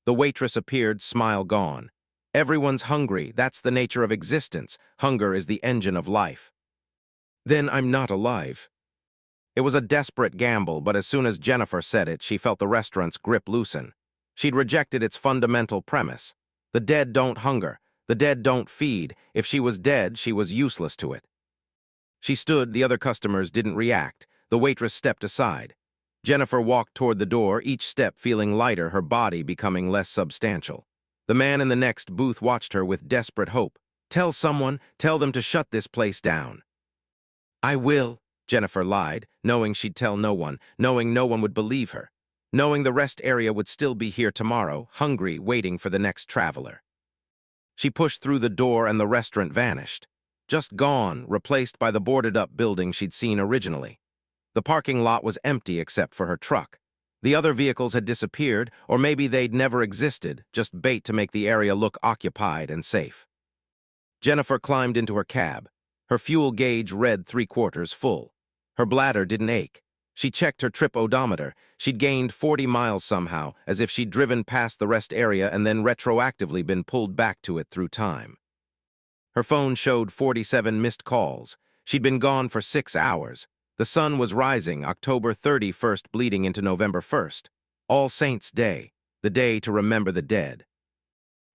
The waitress appeared, smile gone. "Everyone's hungry. That's the nature of existence. Hunger is the engine of life." "Then I'm not alive." It was a desperate gamble, but as soon as Jennifer said it, she felt the restaurant's grip loosen. She'd rejected its fundamental premise. The dead don't hunger. The dead don't feed. If she was dead, she was useless to it. She stood, the other customers didn't react. The waitress stepped aside. Jennifer walked toward the door, each step feeling lighter, her body becoming less substantial. The man in the next booth watched her with desperate hope. "Tell someone, tell them to shut this place down." "I will," Jennifer lied, knowing she'd tell no one, knowing no one would believe her, knowing the rest area would still be here tomorrow, hungry, waiting for the next traveler. She pushed through the door and the restaurant vanished. Just gone, replaced by the boarded-up building she'd seen originally. The parking lot was empty except for her truck. The other vehicles had disappeared, or maybe they'd never existed, just bait to make the area look occupied and safe. Jennifer climbed into her cab. Her fuel gauge read 3/4 full. Her bladder didn't ache. She checked her trip odometer. She'd gained 40 miles somehow, as if she'd driven past the rest area and then retroactively been pulled back to it through time. Her phone showed 47 missed calls. She'd been gone for 6 hours. The sun was rising, October 31st bleeding into November 1st. All Saints' Day, the day to remember the dead.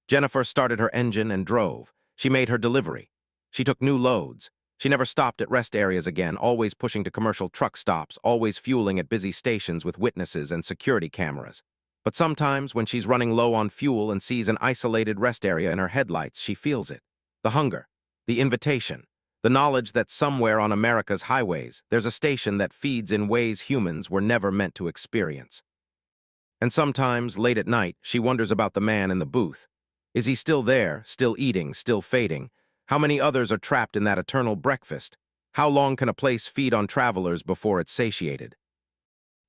Jennifer started her engine and drove. She made her delivery. She took new loads. She never stopped at rest areas again, always pushing to commercial truck stops, always fueling at busy stations with witnesses and security cameras. But sometimes, when she's running low on fuel and sees an isolated rest area in her headlights, she feels it. The hunger, the invitation, the knowledge that somewhere on America's highways, there's a station that feeds in ways humans were never meant to experience. And sometimes, late at night, she wonders about the man in the booth. Is he still there, still eating, still fading? How many others are trapped in that eternal breakfast? How long can a place feed on travelers before it's satiated?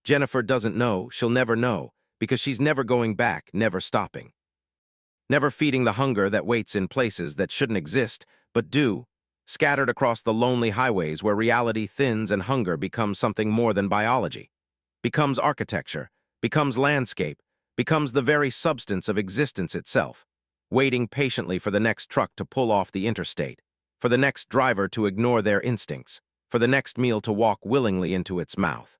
Jennifer doesn't know, she'll never know, because she's never going back, never stopping. Never feeding the hunger that waits in places that shouldn't exist, but do, scattered across the lonely highways where reality thins and hunger becomes something more than biology, becomes architecture, becomes landscape, becomes the very substance of existence itself. Waiting patiently for the next truck to pull off the interstate, for the next driver to ignore their instincts, for the next meal to walk willingly into its mouth.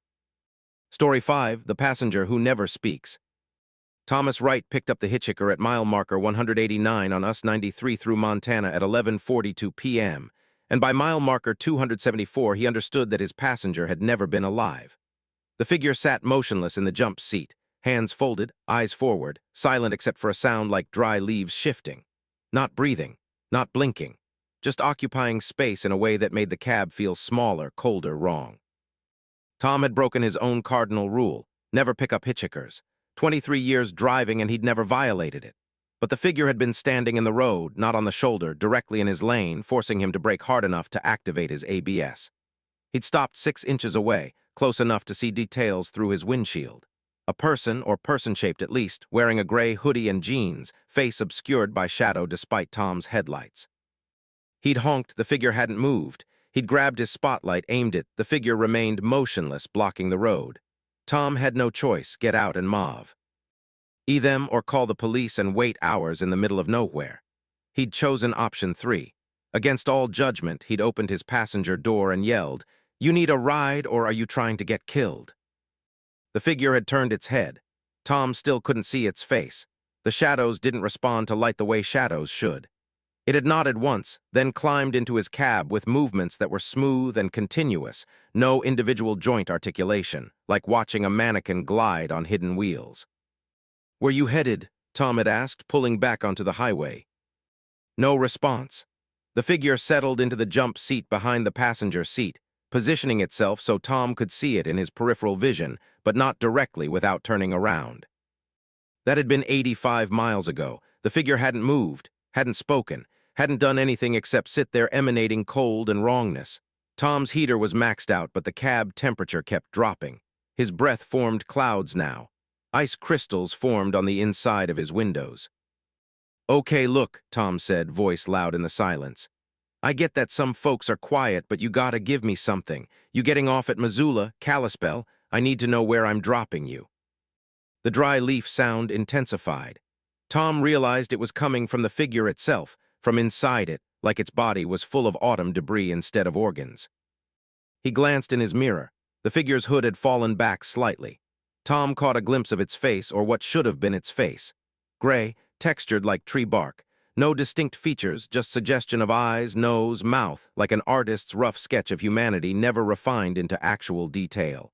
Story 5, The Passenger Who Never Speaks. Thomas Wright picked up the hitchhiker at mile marker 189 on US 93 through Montana at 11:42 p.m., and by mile marker 274 he understood that his passenger had never been alive. The figure sat motionless in the jump seat, hands folded, eyes forward, silent except for a sound like dry leaves shifting. Not breathing, not blinking, just occupying space in a way that made the cab feel smaller, colder, wrong. Tom had broken his own cardinal rule, never pick up hitchhikers. 23 years driving and he'd never violated it. But the figure had been standing in the road, not on the shoulder, directly in his lane, forcing him to brake hard enough to activate his ABS. He'd stopped 6 inches away, close enough to see details through his windshield. A person, or person-shaped at least, wearing a gray hoodie and jeans, face obscured by shadow despite Tom's headlights. He'd honked, the figure hadn't moved. He'd grabbed his spotlight, aimed it, the figure remained motionless, blocking the road. Tom had no choice, get out and move. Them or call the police and wait hours in the middle of nowhere. He'd chosen option 3. Against all judgment, he'd opened his passenger door and yelled, "You need a ride or are you trying to get killed?" The figure had turned its head. Tom still couldn't see its face. The shadows didn't respond to light the way shadows should. It had nodded once, then climbed into his cab with movements that were smooth and continuous, no individual joint articulation, like watching a mannequin glide on hidden wheels. "Where you headed?" Tom had asked, pulling back onto the highway. No response. The figure settled into the jump seat behind the passenger seat, positioning itself so Tom could see it in his peripheral vision, but not directly without turning around. That had been 85 miles ago. The figure hadn't moved, hadn't spoken, hadn't done anything except sit there emanating cold and wrongness. Tom's heater was maxed out, but the cab temperature kept dropping. His breath formed clouds now. Ice crystals formed on the inside of his windows. "Okay, look," Tom said, voice loud in the silence. "I get that some folks are quiet, but you gotta give me something. You getting off at Missoula, Kalispell? I need to know where I'm dropping you." The dry leaf sound intensified. Tom realized it was coming from the figure itself, from inside it, like its body was full of autumn debris instead of organs. He glanced in his mirror. The figure's hood had fallen back slightly. Tom caught a glimpse of its face, or what should have been its face. Gray, textured like tree bark. No distinct features, just suggestion of eyes, nose, mouth, like an artist's rough sketch of humanity never refined into actual detail.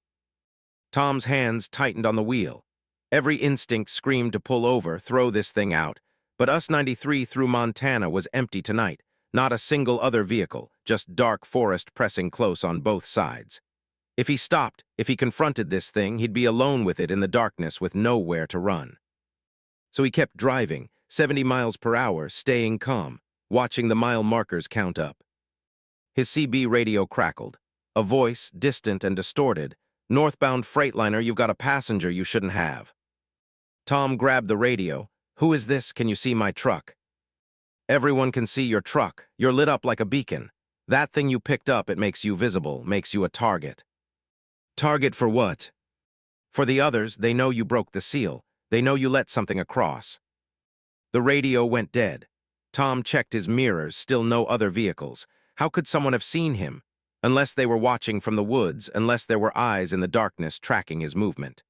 Tom's hands tightened on the wheel. Every instinct screamed to pull over, throw this thing out. But US 93 through Montana was empty tonight. Not a single other vehicle, just dark forest pressing close on both sides. If he stopped, if he confronted this thing, he'd be alone with it in the darkness with nowhere to run. So he kept driving, 70 miles per hour, staying calm, watching the mile markers count up. His CB radio crackled. A voice, distant and distorted. "Northbound Freightliner, you've got a passenger you shouldn't have." Tom grabbed the radio. "Who is this? Can you see my truck?" "Everyone can see your truck. You're lit up like a beacon. That thing you picked up, it makes you visible, makes you a target." "Target for what?" "For the others, they know you broke the seal. They know you let something across." The radio went dead. Tom checked his mirrors, still no other vehicles. How could someone have seen him? Unless they were watching from the woods, unless there were eyes in the darkness tracking his movement.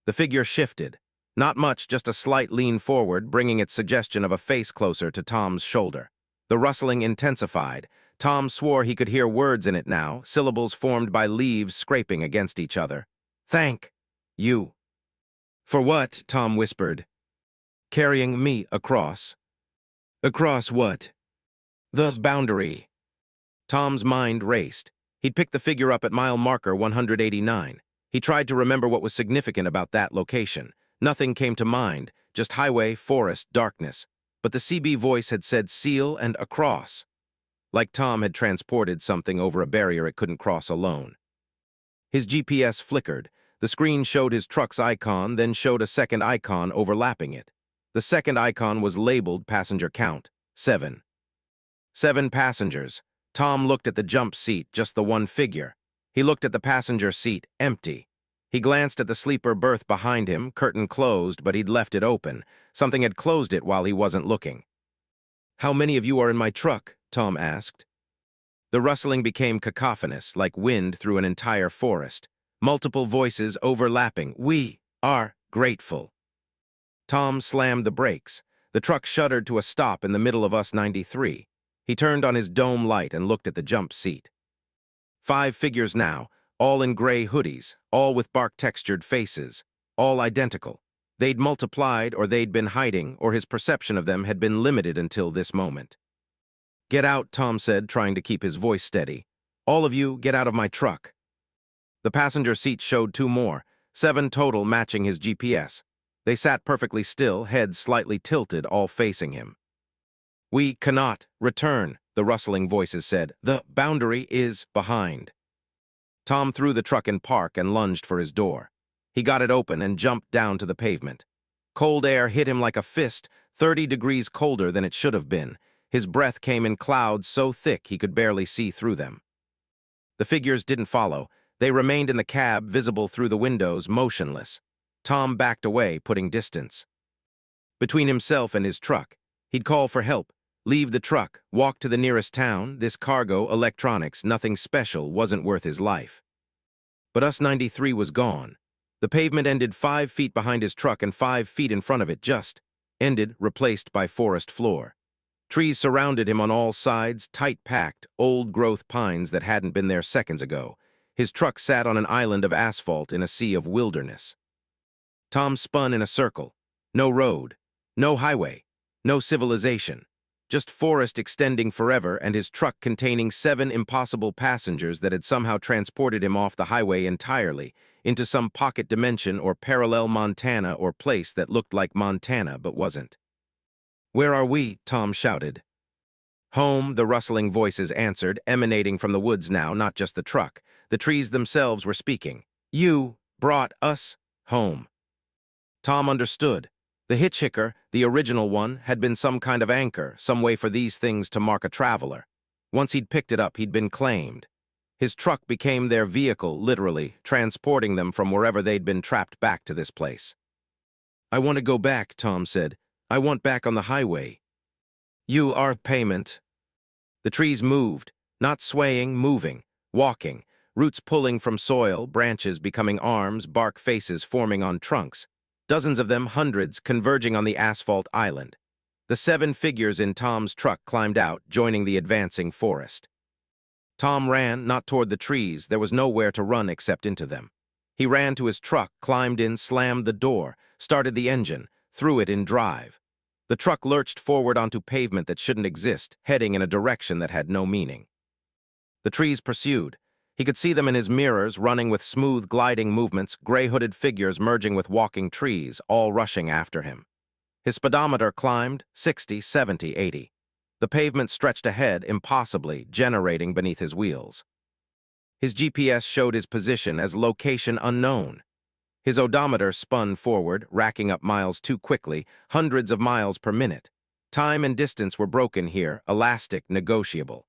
The figure shifted. Not much, just a slight lean forward, bringing its suggestion of a face closer to Tom's shoulder. The rustling intensified. Tom swore he could hear words in it now, syllables formed by leaves scraping against each other. "Thank you." "For what?" Tom whispered. "Carrying me across." "Across what?" "The boundary." Tom's mind raced. He'd picked the figure up at mile marker 189. He tried to remember what was significant about that location. Nothing came to mind, just highway, forest, darkness. But the CB voice had said seal and across. Like Tom had transported something over a barrier it couldn't cross alone. His GPS flickered. The screen showed his truck's icon, then showed a second icon overlapping it. The second icon was labeled passenger count, 7. 7 passengers. Tom looked at the jump seat, just the one figure. He looked at the passenger seat, empty. He glanced at the sleeper berth behind him, curtain closed, but he'd left it open. Something had closed it while he wasn't looking. "How many of you are in my truck?" Tom asked. The rustling became cacophonous, like wind through an entire forest. Multiple voices overlapping. "We are grateful." Tom slammed the brakes. The truck shuddered to a stop in the middle of US 93. He turned on his dome light and looked at the jump seat. 5 figures now, all in gray hoodies, all with bark-textured faces, all identical. They'd multiplied, or they'd been hiding, or his perception of them had been limited until this moment. "Get out," Tom said, trying to keep his voice steady. "All of you, get out of my truck." The passenger seat showed 2 more, 7 total, matching his GPS. They sat perfectly still, heads slightly tilted, all facing him. "We cannot return," the rustling voices said. "The boundary is behind." Tom threw the truck in park and lunged for his door. He got it open and jumped down to the pavement. Cold air hit him like a fist, 30 degrees colder than it should have been. His breath came in clouds so thick he could barely see through them. The figures didn't follow. They remained in the cab, visible through the windows, motionless. Tom backed away, putting distance. Between himself and his truck, he'd call for help, leave the truck, walk to the nearest town. This cargo, electronics, nothing special, wasn't worth his life. But US 93 was gone. The pavement ended 5 feet behind his truck and 5 feet in front of it, just ended, replaced by forest floor. Trees surrounded him on all sides, tight-packed, old-growth pines that hadn't been there seconds ago. His truck sat on an island of asphalt in a sea of wilderness. Tom spun in a circle. No road, no highway, no civilization. Just forest extending forever and his truck containing 7 impossible passengers that had somehow transported him off the highway entirely, into some pocket dimension or parallel Montana or place that looked like Montana but wasn't. "Where are we?" Tom shouted. "Home," the rustling voices answered, emanating from the woods now, not just the truck. The trees themselves were speaking. "You brought us home." Tom understood. The hitchhiker, the original one, had been some kind of anchor, some way for these things to mark a traveler. Once he'd picked it up, he'd been claimed. His truck became their vehicle, literally, transporting them from wherever they'd been trapped back to this place. "I want to go back," Tom said. "I want back on the highway." "You are payment." The trees moved, not swaying, moving, walking, roots pulling from soil, branches becoming arms, bark faces forming on trunks. Dozens of them, hundreds, converging on the asphalt island. The 7 figures in Tom's truck climbed out, joining the advancing forest. Tom ran, not toward the trees. There was nowhere to run except into them. He ran to his truck, climbed in, slammed the door, started the engine, threw it in drive. The truck lurched forward onto pavement that shouldn't exist, heading in a direction that had no meaning. The trees pursued. He could see them in his mirrors, running with smooth, gliding movements, gray-hooded figures merging with walking trees, all rushing after him. His speedometer climbed 60, 70, 80. The pavement stretched ahead, impossibly, generating beneath his wheels. His GPS showed his position as location unknown. His odometer spun forward, racking up miles too quickly, hundreds of miles per minute. Time and distance were broken here, elastic, negotiable.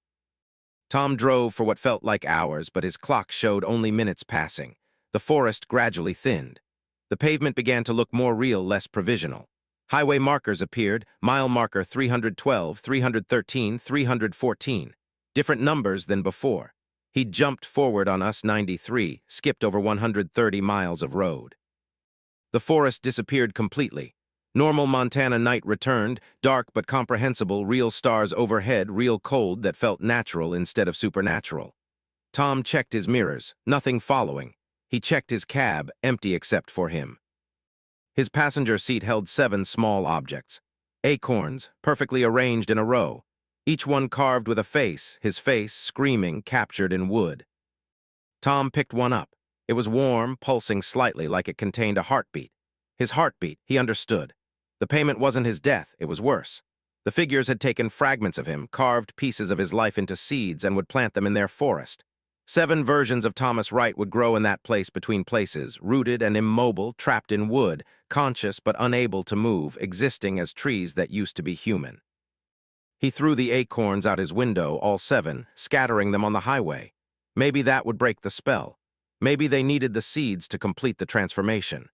Tom drove for what felt like hours, but his clock showed only minutes passing. The forest gradually thinned. The pavement began to look more real, less provisional. Highway markers appeared, mile marker 312, 313, 314. Different numbers than before. He jumped forward on US 93, skipped over 130 miles of road. The forest disappeared completely. Normal Montana night returned, dark but comprehensible, real stars overhead, real cold that felt natural instead of supernatural. Tom checked his mirrors, nothing following. He checked his cab, empty except for him. His passenger seat held 7 small objects. Acorns, perfectly arranged in a row. Each one carved with a face, his face, screaming, captured in wood. Tom picked one up. It was warm, pulsing slightly like it contained a heartbeat. His heartbeat, he understood. The payment wasn't his death, it was worse. The figures had taken fragments of him, carved pieces of his life into seeds, and would plant them in their forest. 7 versions of Thomas Wright would grow in that place between places, rooted and immobile, trapped in wood, conscious but unable to move, existing as trees that used to be human. He threw the acorns out his window, all 7, scattering them on the highway. Maybe that would break the spell. Maybe they needed the seeds to complete the transformation.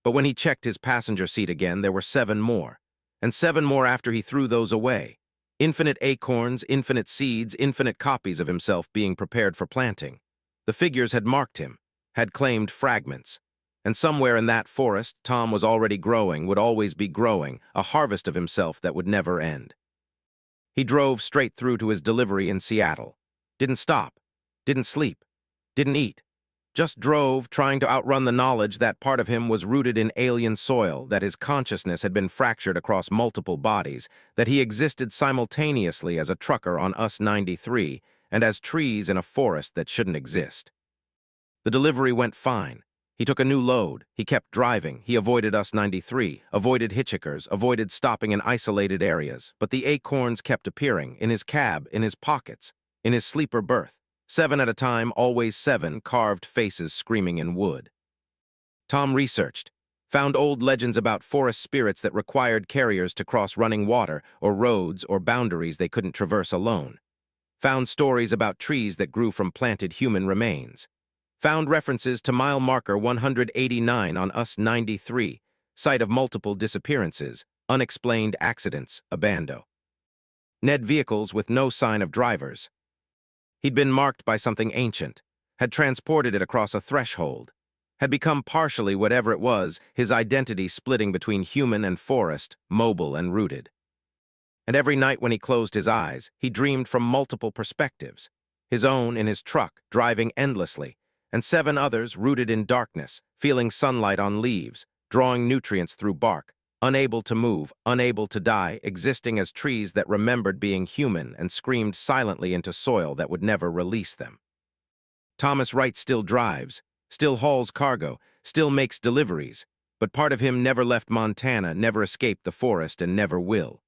But when he checked his passenger seat again, there were 7 more. And 7 more after he threw those away. Infinite acorns, infinite seeds, infinite copies of himself being prepared for planting. The figures had marked him, had claimed fragments. And somewhere in that forest, Tom was already growing, would always be growing, a harvest of himself that would never end. He drove straight through to his delivery in Seattle. Didn't stop, didn't sleep, didn't eat. Just drove, trying to outrun the knowledge that part of him was rooted in alien soil, that his consciousness had been fractured across multiple bodies, that he existed simultaneously as a trucker on US 93 and as trees in a forest that shouldn't exist. The delivery went fine. He took a new load. He kept driving. He avoided US 93, avoided hitchhikers, avoided stopping in isolated areas. But the acorns kept appearing, in his cab, in his pockets, in his sleeper berth. 7 at a time, always 7, carved faces screaming in wood. Tom researched, found old legends about forest spirits that required carriers to cross running water or roads or boundaries they couldn't traverse alone. Found stories about trees that grew from planted human remains. Found references to mile marker 189 on US 93, site of multiple disappearances, unexplained accidents, abandon. Ned vehicles with no sign of drivers. He'd been marked by something ancient, had transported it across a threshold, had become partially whatever it was, his identity splitting between human and forest, mobile and rooted. And every night when he closed his eyes, he dreamed from multiple perspectives, his own in his truck, driving endlessly, and 7 others rooted in darkness, feeling sunlight on leaves, drawing nutrients through bark, unable to move, unable to die, existing as trees that remembered being human and screamed silently into soil that would never release them. Thomas Wright still drives, still hauls cargo, still makes deliveries, but part of him never left Montana, never escaped the forest, and never will.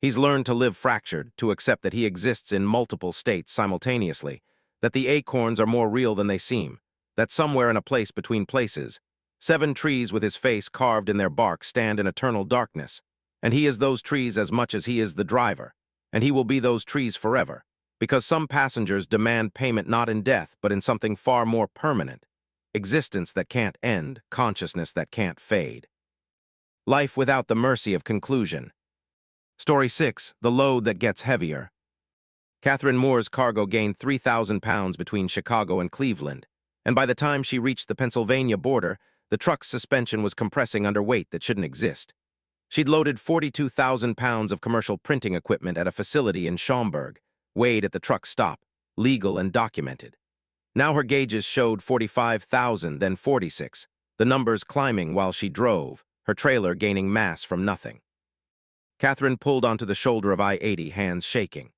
He's learned to live fractured, to accept that he exists in multiple states simultaneously, that the acorns are more real than they seem, that somewhere in a place between places, 7 trees with his face carved in their bark stand in eternal darkness, and he is those trees as much as he is the driver, and he will be those trees forever, because some passengers demand payment not in death but in something far more permanent, existence that can't end, consciousness that can't fade. Life without the mercy of conclusion. Story 6, The Load That Gets Heavier. Catherine Moore's cargo gained 3,000 pounds between Chicago and Cleveland, and by the time she reached the Pennsylvania border, the truck's suspension was compressing under weight that shouldn't exist. She'd loaded 42,000 pounds of commercial printing equipment at a facility in Schaumburg, weighed at the truck stop, legal and documented. Now her gauges showed 45,000, then 46, the numbers climbing while she drove, her trailer gaining mass from nothing. Catherine pulled onto the shoulder of I-80, hands shaking.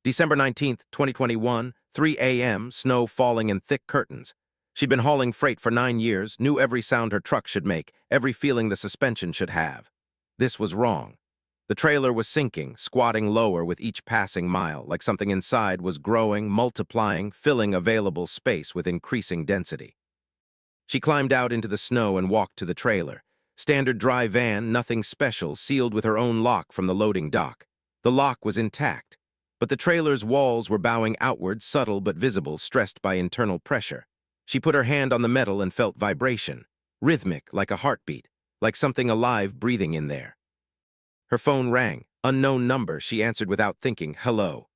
December 19, 2021, 3 a.m., snow falling in thick curtains. She'd been hauling freight for 9 years, knew every sound her truck should make, every feeling the suspension should have. This was wrong. The trailer was sinking, squatting lower with each passing mile, like something inside was growing, multiplying, filling available space with increasing density. She climbed out into the snow and walked to the trailer. Standard dry van, nothing special, sealed with her own lock from the loading dock. The lock was intact, but the trailer's walls were bowing outward, subtle but visible, stressed by internal pressure. She put her hand on the metal and felt vibration, rhythmic, like a heartbeat, like something alive breathing in there. Her phone rang. Unknown number. She answered without thinking. Hello.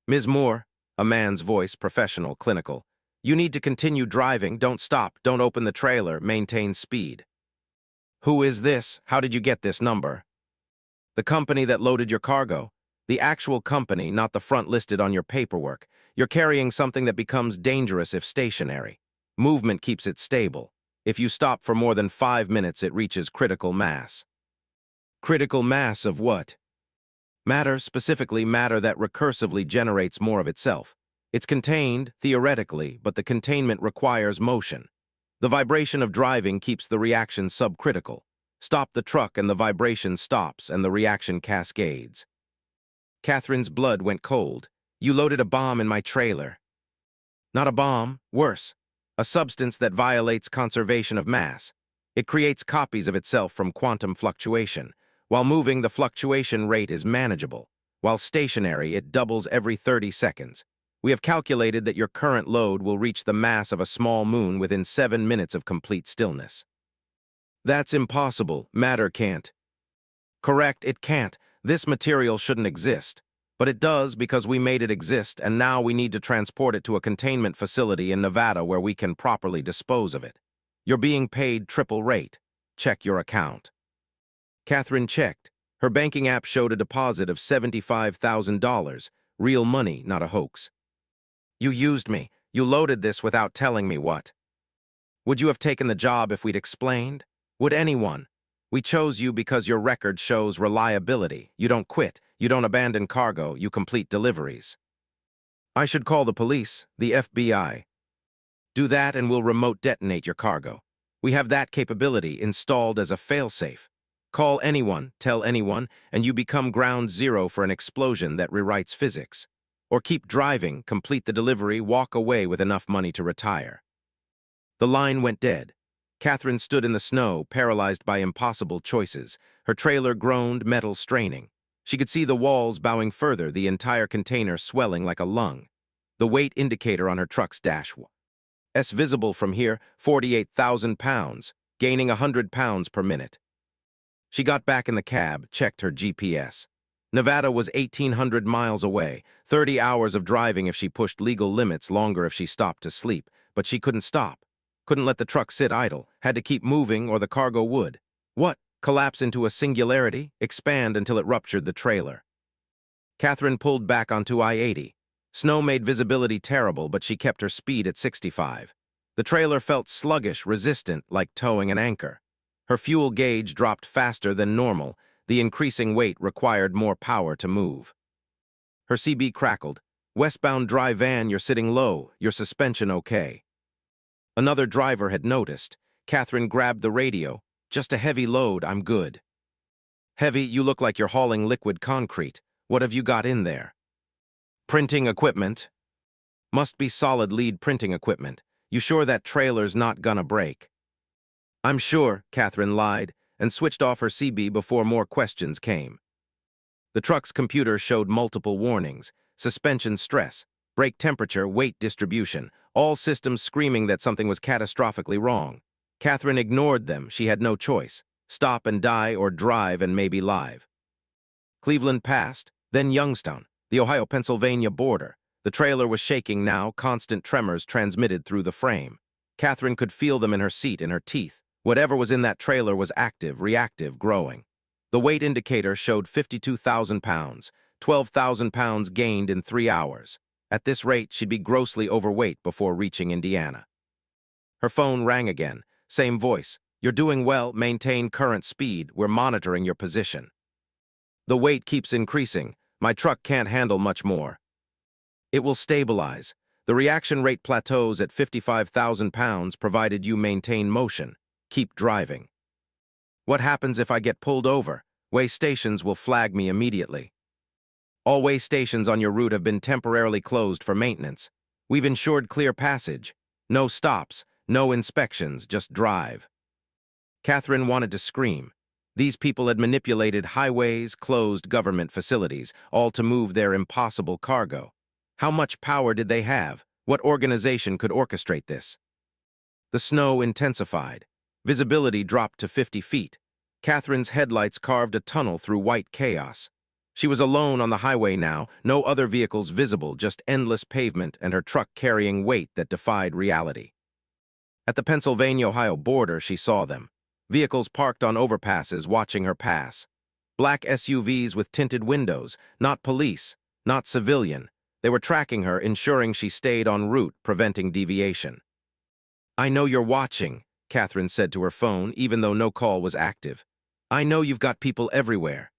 Ms. Moore, a man's voice, professional, clinical. You need to continue driving. Don't stop. Don't open the trailer. Maintain speed. Who is this? How did you get this number? The company that loaded your cargo. The actual company, not the front listed on your paperwork. You're carrying something that becomes dangerous if stationary. Movement keeps it stable. If you stop for more than 5 minutes, it reaches critical mass. Critical mass of what? Matter, specifically matter that recursively generates more of itself. It's contained, theoretically, but the containment requires motion. The vibration of driving keeps the reaction subcritical. Stop the truck and the vibration stops and the reaction cascades. Catherine's blood went cold. You loaded a bomb in my trailer. Not a bomb, worse. A substance that violates conservation of mass. It creates copies of itself from quantum fluctuation. While moving, the fluctuation rate is manageable. While stationary, it doubles every 30 seconds. We have calculated that your current load will reach the mass of a small moon within 7 minutes of complete stillness. That's impossible. Matter can't. Correct, it can't. This material shouldn't exist. But it does because we made it exist, and now we need to transport it to a containment facility in Nevada where we can properly dispose of it. You're being paid triple rate. Check your account. Catherine checked. Her banking app showed a deposit of $75,000. Real money, not a hoax. You used me. You loaded this without telling me what. Would you have taken the job if we'd explained? Would anyone? We chose you because your record shows reliability. You don't quit. You don't abandon cargo. You complete deliveries. I should call the police, the FBI. Do that and we'll remote detonate your cargo. We have that capability installed as a failsafe. Call anyone, tell anyone, and you become ground zero for an explosion that rewrites physics. Or keep driving, complete the delivery, walk away with enough money to retire. The line went dead. Catherine stood in the snow, paralyzed by impossible choices. Her trailer groaned, metal straining. She could see the walls bowing further, the entire container swelling like a lung. The weight indicator on her truck's dash was visible from here, 48,000 pounds, gaining 100 pounds per minute. She got back in the cab, checked her GPS. Nevada was 1,800 miles away, 30 hours of driving if she pushed legal limits, longer if she stopped to sleep. But she couldn't stop. Couldn't let the truck sit idle, had to keep moving or the cargo would. What? Collapse into a singularity, expand until it ruptured the trailer. Catherine pulled back onto I-80. Snow made visibility terrible, but she kept her speed at 65. The trailer felt sluggish, resistant, like towing an anchor. Her fuel gauge dropped faster than normal. The increasing weight required more power to move. Her CB crackled. "Westbound dry van, you're sitting low. Your suspension okay?" Another driver had noticed. Catherine grabbed the radio. "Just a heavy load, I'm good." "Heavy, you look like you're hauling liquid concrete. What have you got in there?" "Printing equipment." "Must be solid lead printing equipment. You sure that trailer's not gonna break?" "I'm sure," Catherine lied, and switched off her CB before more questions came. The truck's computer showed multiple warnings: suspension stress, brake temperature, weight distribution, all systems screaming that something was catastrophically wrong. Catherine ignored them. She had no choice. Stop and die or drive and maybe live. Cleveland passed, then Youngstown, the Ohio-Pennsylvania border. The trailer was shaking now, constant tremors transmitted through the frame. Catherine could feel them in her seat, in her teeth. Whatever was in that trailer was active, reactive, growing. The weight indicator showed 52,000 pounds, 12,000 pounds gained in 3 hours. At this rate, she'd be grossly overweight before reaching Indiana. Her phone rang again. Same voice. "You're doing well, maintain current speed, we're monitoring your position." "The weight keeps increasing. My truck can't handle much more." "It will stabilize. The reaction rate plateaus at 55,000 pounds provided you maintain motion. Keep driving." "What happens if I get pulled over? Weigh stations will flag me immediately." "All weigh stations on your route have been temporarily closed for maintenance. We've ensured clear passage. No stops, no inspections, just drive." Catherine wanted to scream. These people had manipulated highways, closed government facilities, all to move their impossible cargo. How much power did they have? What organization could orchestrate this? The snow intensified. Visibility dropped to 50 feet. Catherine's headlights carved a tunnel through white chaos. She was alone on the highway now, no other vehicles visible, just endless pavement and her truck carrying weight that defied reality. At the Pennsylvania-Ohio border, she saw them. Vehicles parked on overpasses watching her pass. Black SUVs with tinted windows, not police, not civilian. They were tracking her, ensuring she stayed en route, preventing deviation. "I know you're watching," Catherine said to her phone, even though no call was active. "I know you've got people everywhere."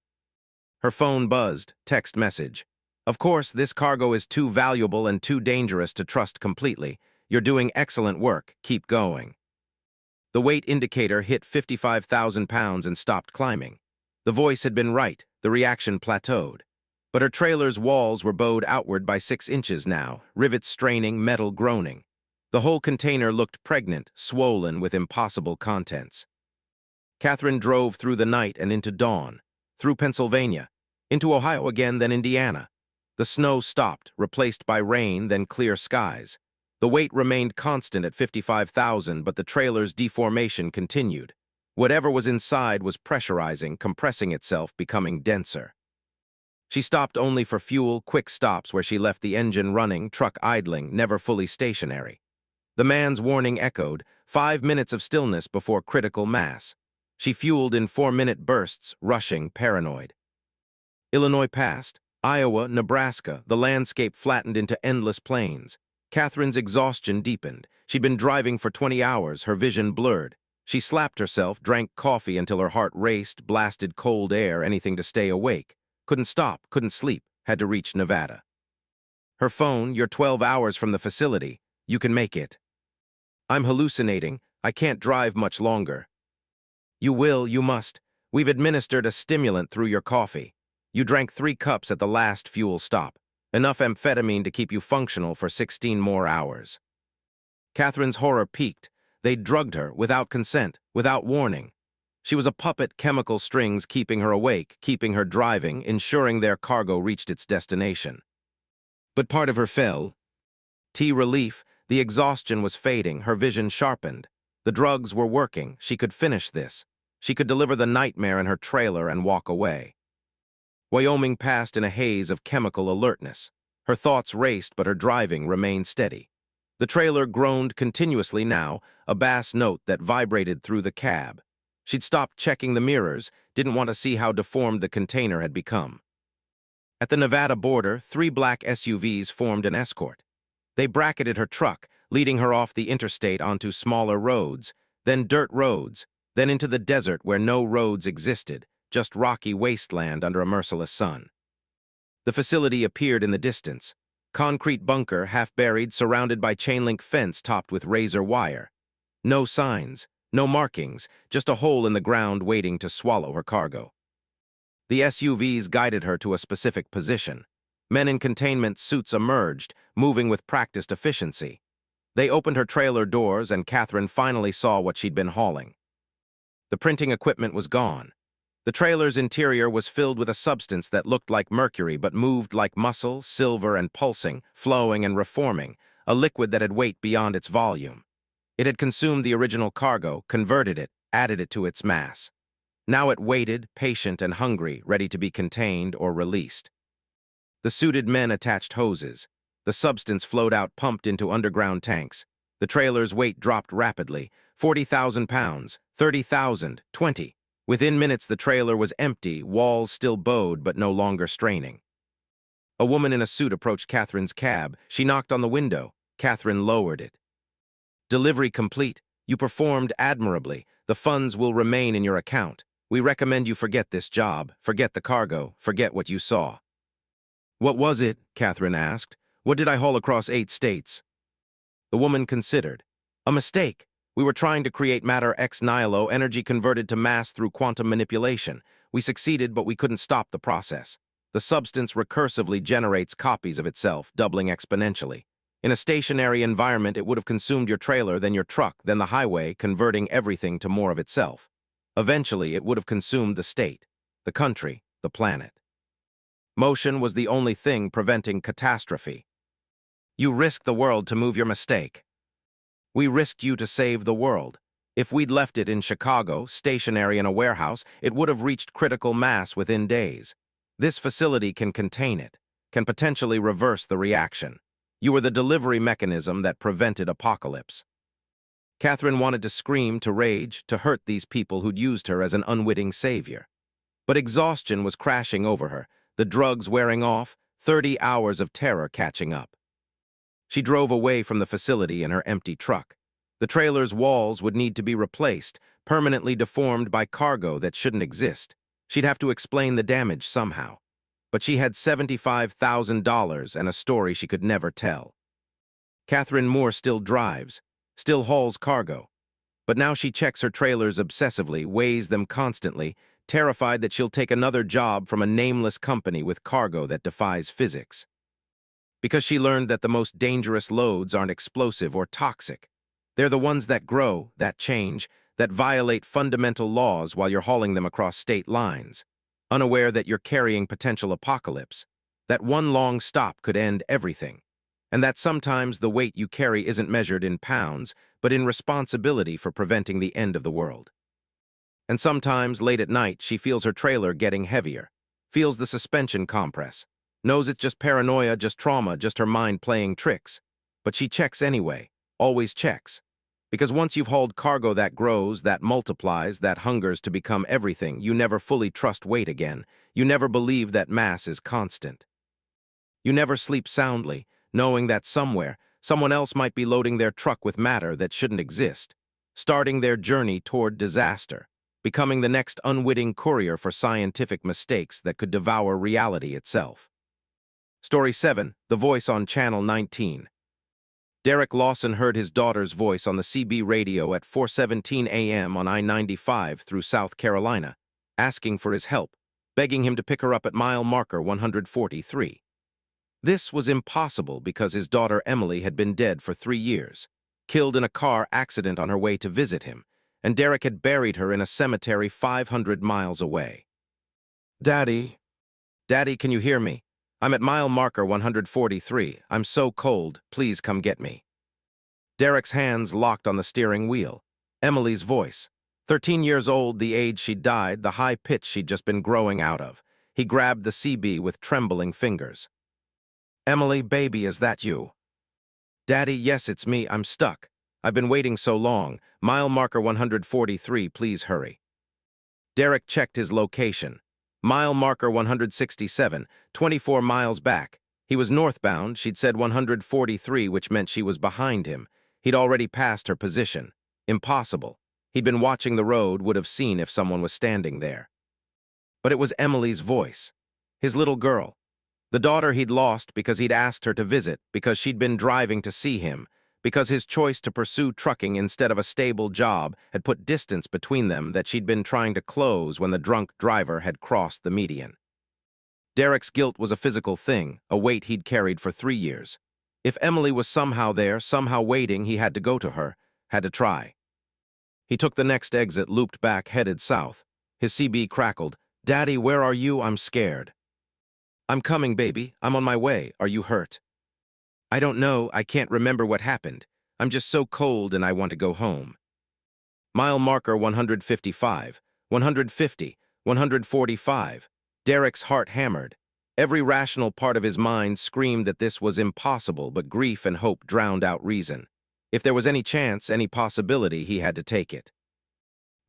Her phone buzzed, text message. "Of course, this cargo is too valuable and too dangerous to trust completely. You're doing excellent work. Keep going." The weight indicator hit 55,000 pounds and stopped climbing. The voice had been right. The reaction plateaued. But her trailer's walls were bowed outward by 6 inches now, rivets straining, metal groaning. The whole container looked pregnant, swollen with impossible contents. Catherine drove through the night and into dawn, through Pennsylvania, into Ohio again, then Indiana. The snow stopped, replaced by rain, then clear skies. The weight remained constant at 55,000, but the trailer's deformation continued. Whatever was inside was pressurizing, compressing itself, becoming denser. She stopped only for fuel, quick stops where she left the engine running, truck idling, never fully stationary. The man's warning echoed, 5 minutes of stillness before critical mass. She fueled in 4-minute bursts, rushing, paranoid. Illinois passed. Iowa, Nebraska, the landscape flattened into endless plains. Catherine's exhaustion deepened. She'd been driving for 20 hours, her vision blurred. She slapped herself, drank coffee until her heart raced, blasted cold air, anything to stay awake. Couldn't stop, couldn't sleep, had to reach Nevada. Her phone, "You're 12 hours from the facility. You can make it." "I'm hallucinating. I can't drive much longer." "You will, you must. We've administered a stimulant through your coffee. You drank 3 cups at the last fuel stop. Enough amphetamine to keep you functional for 16 more hours." Catherine's horror peaked. They'd drugged her, without consent, without warning. She was a puppet, chemical strings keeping her awake, keeping her driving, ensuring their cargo reached its destination. But part of her fell. Relief, the exhaustion was fading, her vision sharpened. The drugs were working. She could finish this. She could deliver the nightmare in her trailer and walk away. Wyoming passed in a haze of chemical alertness. Her thoughts raced, but her driving remained steady. The trailer groaned continuously now, a bass note that vibrated through the cab. She'd stopped checking the mirrors, didn't want to see how deformed the container had become. At the Nevada border, 3 black SUVs formed an escort. They bracketed her truck, leading her off the interstate onto smaller roads, then dirt roads. then into the desert where no roads existed, just rocky wasteland under a merciless sun. The facility appeared in the distance. Concrete bunker, half-buried, surrounded by chain-link fence topped with razor wire. No signs, no markings, just a hole in the ground waiting to swallow her cargo. The SUVs guided her to a specific position. Men in containment suits emerged, moving with practiced efficiency. They opened her trailer doors and Catherine finally saw what she'd been hauling. The printing equipment was gone. The trailer's interior was filled with a substance that looked like mercury but moved like muscle, silver and pulsing, flowing and reforming, a liquid that had weight beyond its volume. It had consumed the original cargo, converted it, added it to its mass. Now it waited, patient and hungry, ready to be contained or released. The suited men attached hoses. The substance flowed out, pumped into underground tanks. The trailer's weight dropped rapidly, 40,000 pounds, 30,000, 20. Within minutes, the trailer was empty, walls still bowed but no longer straining. A woman in a suit approached Catherine's cab. She knocked on the window. Catherine lowered it. "Delivery complete. You performed admirably. The funds will remain in your account. We recommend you forget this job, forget the cargo, forget what you saw." "What was it?" Catherine asked. "What did I haul across 8 states?" The woman considered. "A mistake. We were trying to create matter ex nihilo, energy converted to mass through quantum manipulation. We succeeded, but we couldn't stop the process. The substance recursively generates copies of itself, doubling exponentially. In a stationary environment, it would have consumed your trailer, then your truck, then the highway, converting everything to more of itself. Eventually, it would have consumed the state, the country, the planet. Motion was the only thing preventing catastrophe. You risked the world to move your mistake. We risked you to save the world. If we'd left it in Chicago, stationary in a warehouse, it would have reached critical mass within days. This facility can contain it, can potentially reverse the reaction. You were the delivery mechanism that prevented apocalypse." Catherine wanted to scream, to rage, to hurt these people who'd used her as an unwitting savior. But exhaustion was crashing over her, the drugs wearing off, 30 hours of terror catching up. She drove away from the facility in her empty truck. The trailer's walls would need to be replaced, permanently deformed by cargo that shouldn't exist. She'd have to explain the damage somehow. But she had $75,000 and a story she could never tell. Catherine Moore still drives, still hauls cargo. But now she checks her trailers obsessively, weighs them constantly, terrified that she'll take another job from a nameless company with cargo that defies physics. Because she learned that the most dangerous loads aren't explosive or toxic. They're the ones that grow, that change, that violate fundamental laws while you're hauling them across state lines, unaware that you're carrying potential apocalypse, that one long stop could end everything, and that sometimes the weight you carry isn't measured in pounds, but in responsibility for preventing the end of the world. And sometimes, late at night, she feels her trailer getting heavier, feels the suspension compress, knows it's just paranoia, just trauma, just her mind playing tricks. But she checks anyway, always checks. Because once you've hauled cargo that grows, that multiplies, that hungers to become everything, you never fully trust weight again. You never believe that mass is constant. You never sleep soundly, knowing that somewhere, someone else might be loading their truck with matter that shouldn't exist, starting their journey toward disaster, becoming the next unwitting courier for scientific mistakes that could devour reality itself. Story 7, The Voice on Channel 19. Derek Lawson heard his daughter's voice on the CB radio at 4:17 a.m. on I-95 through South Carolina, asking for his help, begging him to pick her up at mile marker 143. This was impossible because his daughter Emily had been dead for 3 years, killed in a car accident on her way to visit him, and Derek had buried her in a cemetery 500 miles away. Daddy, can you hear me? I'm at mile marker 143. I'm so cold. Please come get me." Derek's hands locked on the steering wheel. Emily's voice. 13 years old, the age she died, the high pitch she'd just been growing out of. He grabbed the CB with trembling fingers. "Emily, baby, is that you?" "Daddy, yes, it's me. I'm stuck. I've been waiting so long. Mile marker 143, please hurry." Derek checked his location. Mile marker 167, 24 miles back. He was northbound. She'd said 143, which meant she was behind him. He'd already passed her position. Impossible. He'd been watching the road, would have seen if someone was standing there. But it was Emily's voice, his little girl, the daughter he'd lost because he'd asked her to visit, because she'd been driving to see him, because his choice to pursue trucking instead of a stable job had put distance between them that she'd been trying to close when the drunk driver had crossed the median. Derek's guilt was a physical thing, a weight he'd carried for 3 years. If Emily was somehow there, somehow waiting, he had to go to her, had to try. He took the next exit, looped back, headed south. His CB crackled. "Daddy, where are you? I'm scared." "I'm coming, baby. I'm on my way. Are you hurt?" "I don't know. I can't remember what happened. I'm just so cold and I want to go home." Mile marker 155, 150, 145. Derek's heart hammered. Every rational part of his mind screamed that this was impossible, but grief and hope drowned out reason. If there was any chance, any possibility, he had to take it.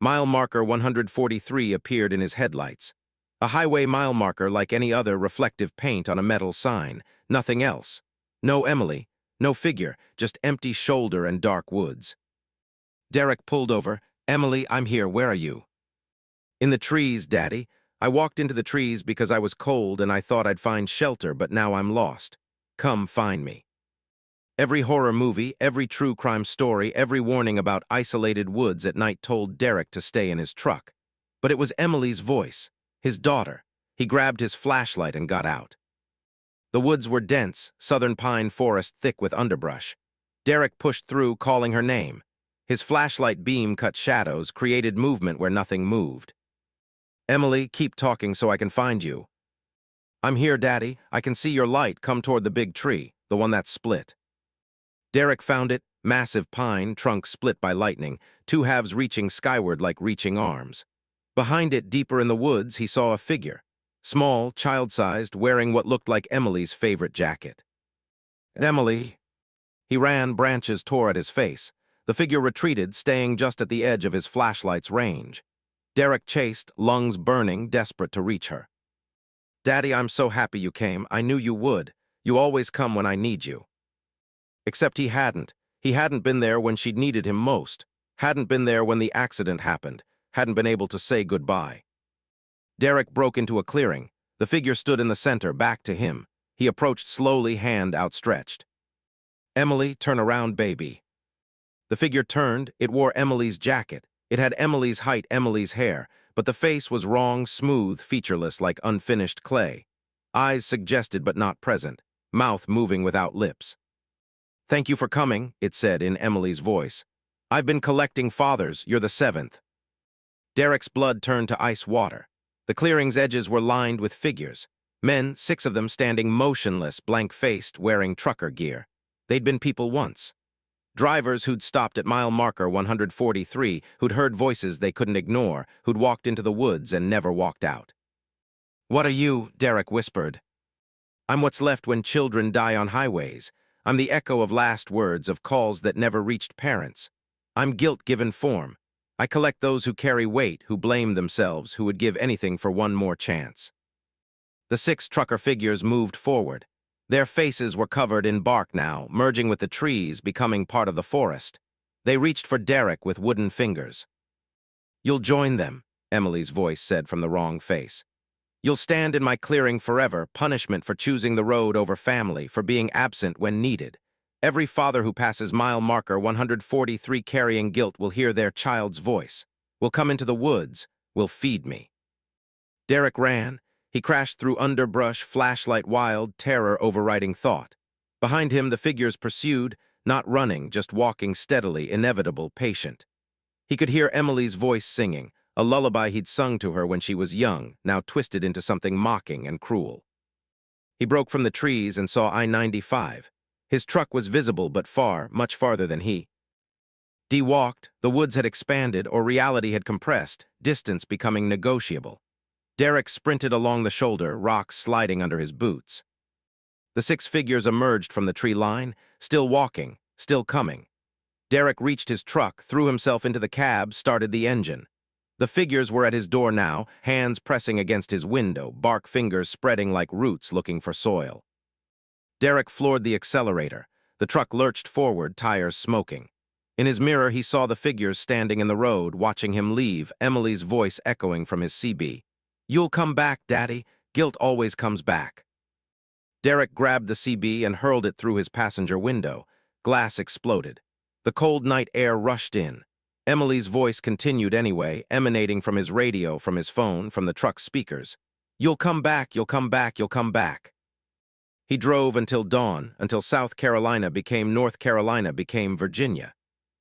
Mile marker 143 appeared in his headlights. A highway mile marker like any other reflective paint on a metal sign. Nothing else. No Emily, no figure, just empty shoulder and dark woods. Derek pulled over. "Emily, I'm here. Where are you?" "In the trees, Daddy. I walked into the trees because I was cold and I thought I'd find shelter, but now I'm lost. Come find me." Every horror movie, every true crime story, every warning about isolated woods at night told Derek to stay in his truck. But it was Emily's voice, his daughter. He grabbed his flashlight and got out. The woods were dense, southern pine forest thick with underbrush. Derek pushed through, calling her name. His flashlight beam cut shadows, created movement where nothing moved. "Emily, keep talking so I can find you." "I'm here, Daddy. I can see your light come toward the big tree, the one that's split." Derek found it, massive pine, trunk split by lightning, two halves reaching skyward like reaching arms. Behind it, deeper in the woods, he saw a figure. Small, child-sized, wearing what looked like Emily's favorite jacket. "Emily!" He ran, branches tore at his face. The figure retreated, staying just at the edge of his flashlight's range. Derek chased, lungs burning, desperate to reach her. "Daddy, I'm so happy you came. I knew you would. You always come when I need you." Except he hadn't. He hadn't been there when she'd needed him most. Hadn't been there when the accident happened. Hadn't been able to say goodbye. Derek broke into a clearing. The figure stood in the center, back to him. He approached slowly, hand outstretched. "Emily, turn around, baby." The figure turned. It wore Emily's jacket. It had Emily's height, Emily's hair, but the face was wrong, smooth, featureless like unfinished clay. Eyes suggested but not present. Mouth moving without lips. "Thank you for coming," it said in Emily's voice. "I've been collecting fathers. You're the 7th. Derek's blood turned to ice water. The clearing's edges were lined with figures. Men, 6 of them standing motionless, blank-faced, wearing trucker gear. They'd been people once. Drivers who'd stopped at mile marker 143, who'd heard voices they couldn't ignore, who'd walked into the woods and never walked out. "What are you?" Derek whispered. "I'm what's left when children die on highways. I'm the echo of last words, of calls that never reached parents. I'm guilt given form. I collect those who carry weight, who blame themselves, who would give anything for one more chance." The 6 trucker figures moved forward. Their faces were covered in bark now, merging with the trees, becoming part of the forest. They reached for Derek with wooden fingers. "You'll join them," Emily's voice said from the wrong face. "You'll stand in my clearing forever, punishment for choosing the road over family, for being absent when needed. Every father who passes mile marker 143 carrying guilt will hear their child's voice, will come into the woods, will feed me." Derek ran. He crashed through underbrush, flashlight wild, terror overriding thought. Behind him, the figures pursued, not running, just walking steadily, inevitable, patient. He could hear Emily's voice singing, a lullaby he'd sung to her when she was young, now twisted into something mocking and cruel. He broke from the trees and saw I-95. His truck was visible but far, much farther than he. He walked. The woods had expanded, or reality had compressed, distance becoming negotiable. Derek sprinted along the shoulder, rocks sliding under his boots. The 6 figures emerged from the tree line, still walking, still coming. Derek reached his truck, threw himself into the cab, started the engine. The figures were at his door now, hands pressing against his window, bark fingers spreading like roots looking for soil. Derek floored the accelerator. The truck lurched forward, tires smoking. In his mirror, he saw the figures standing in the road, watching him leave, Emily's voice echoing from his CB. "You'll come back, Daddy. Guilt always comes back." Derek grabbed the CB and hurled it through his passenger window. Glass exploded. The cold night air rushed in. Emily's voice continued anyway, emanating from his radio, from his phone, from the truck's speakers. "You'll come back, you'll come back, you'll come back." He drove until dawn, until South Carolina became North Carolina, became Virginia.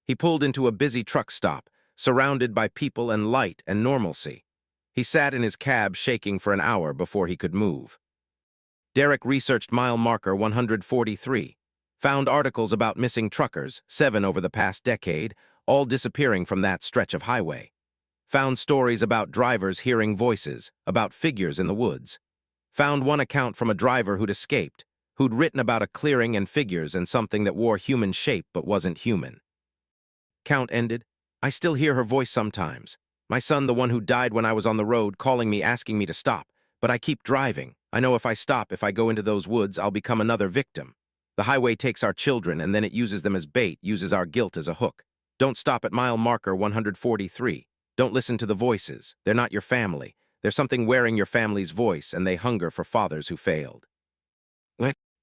He pulled into a busy truck stop, surrounded by people and light and normalcy. He sat in his cab shaking for an hour before he could move. Derek researched mile marker 143, found articles about missing truckers, 7 over the past decade, all disappearing from that stretch of highway. Found stories about drivers hearing voices, about figures in the woods. Found one account from a driver who'd escaped, who'd written about a clearing and figures and something that wore human shape but wasn't human. Count ended. "I still hear her voice sometimes. My son, the one who died when I was on the road, calling me, asking me to stop. But I keep driving. I know if I stop, if I go into those woods, I'll become another victim. The highway takes our children, and then it uses them as bait, uses our guilt as a hook. Don't stop at mile marker 143. Don't listen to the voices. They're not your family. There's something wearing your family's voice, and they hunger for fathers who failed."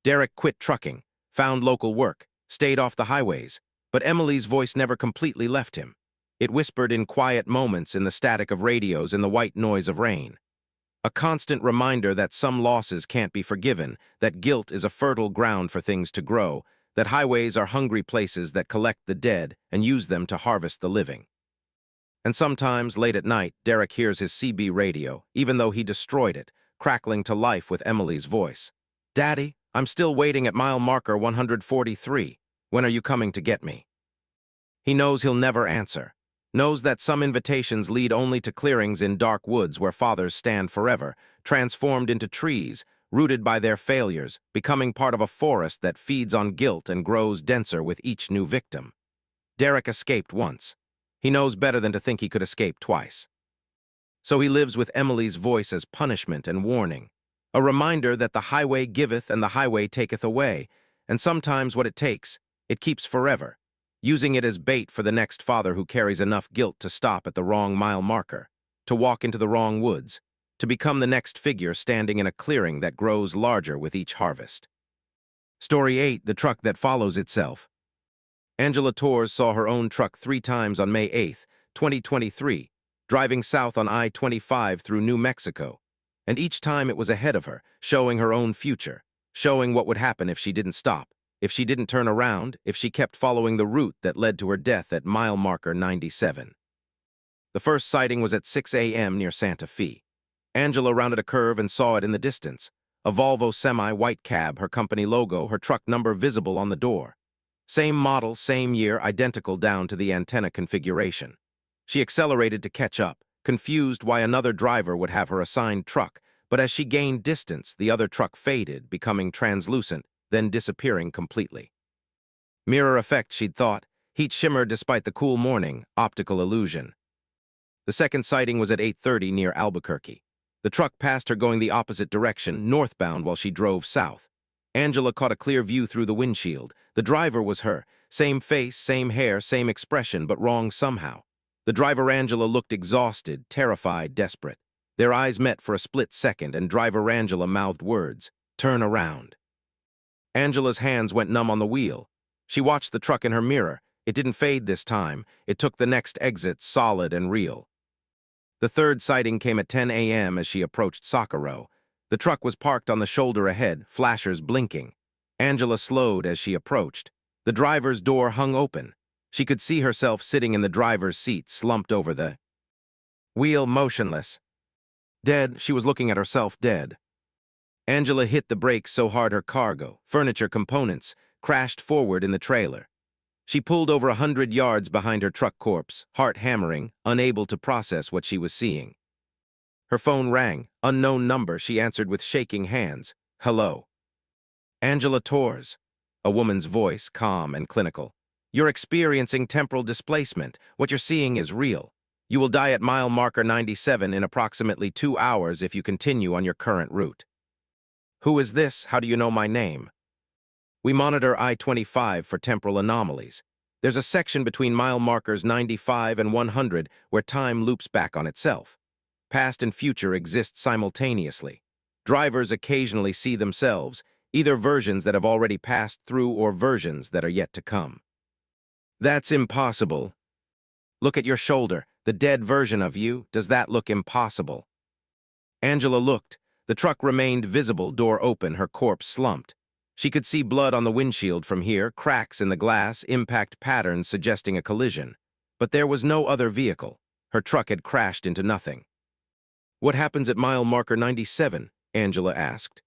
Derek quit trucking, found local work, stayed off the highways, but Emily's voice never completely left him. It whispered in quiet moments, in the static of radios, in the white noise of rain. A constant reminder that some losses can't be forgiven, that guilt is a fertile ground for things to grow, that highways are hungry places that collect the dead and use them to harvest the living. And sometimes, late at night, Derek hears his CB radio, even though he destroyed it, crackling to life with Emily's voice. "Daddy, I'm still waiting at mile marker 143. When are you coming to get me?" He knows he'll never answer. Knows that some invitations lead only to clearings in dark woods where fathers stand forever, transformed into trees, rooted by their failures, becoming part of a forest that feeds on guilt and grows denser with each new victim. Derek escaped once. He knows better than to think he could escape twice. So he lives with Emily's voice as punishment and warning, a reminder that the highway giveth and the highway taketh away, and sometimes what it takes, it keeps forever, using it as bait for the next father who carries enough guilt to stop at the wrong mile marker, to walk into the wrong woods, to become the next figure standing in a clearing that grows larger with each harvest. Story 8, The Truck That Follows Itself. Angela Torres saw her own truck 3 times on May 8, 2023, driving south on I-25 through New Mexico, and each time it was ahead of her, showing her own future, showing what would happen if she didn't stop, if she didn't turn around, if she kept following the route that led to her death at mile marker 97. The first sighting was at 6 a.m. near Santa Fe. Angela rounded a curve and saw it in the distance, a Volvo semi-white cab, her company logo, her truck number visible on the door. Same model, same year, identical down to the antenna configuration. She accelerated to catch up, confused why another driver would have her assigned truck, but as she gained distance, the other truck faded, becoming translucent, then disappearing completely. Mirror effect, she'd thought. Heat shimmered despite the cool morning, optical illusion. The second sighting was at 8:30 near Albuquerque. The truck passed her going the opposite direction, northbound, while she drove south. Angela caught a clear view through the windshield. The driver was her. Same face, same hair, same expression, but wrong somehow. The driver, Angela, looked exhausted, terrified, desperate. Their eyes met for a split second, and driver Angela mouthed words, "Turn around." Angela's hands went numb on the wheel. She watched the truck in her mirror. It didn't fade this time. It took the next exit, solid and real. The third sighting came at 10 a.m. as she approached Socorro. The truck was parked on the shoulder ahead, flashers blinking. Angela slowed as she approached. The driver's door hung open. She could see herself sitting in the driver's seat, slumped over the wheel, motionless. Dead, she was looking at herself dead. Angela hit the brakes so hard her cargo, furniture components, crashed forward in the trailer. She pulled over 100 yards behind her truck corpse, heart hammering, unable to process what she was seeing. Her phone rang, unknown number. She answered with shaking hands. "Hello." "Angela Torres." A woman's voice, calm and clinical. "You're experiencing temporal displacement. What you're seeing is real. You will die at mile marker 97 in approximately 2 hours if you continue on your current route." "Who is this? How do you know my name?" "We monitor I-25 for temporal anomalies. There's a section between mile markers 95 and 100 where time loops back on itself. Past and future exist simultaneously. Drivers occasionally see themselves, either versions that have already passed through or versions that are yet to come. That's impossible. Look at your shoulder, the dead version of you. Does that look impossible? Angela looked. The truck remained visible, door open, her corpse slumped. She could see blood on the windshield from here, cracks in the glass, impact patterns suggesting a collision. But there was no other vehicle. Her truck had crashed into nothing. What happens at mile marker 97? Angela asked.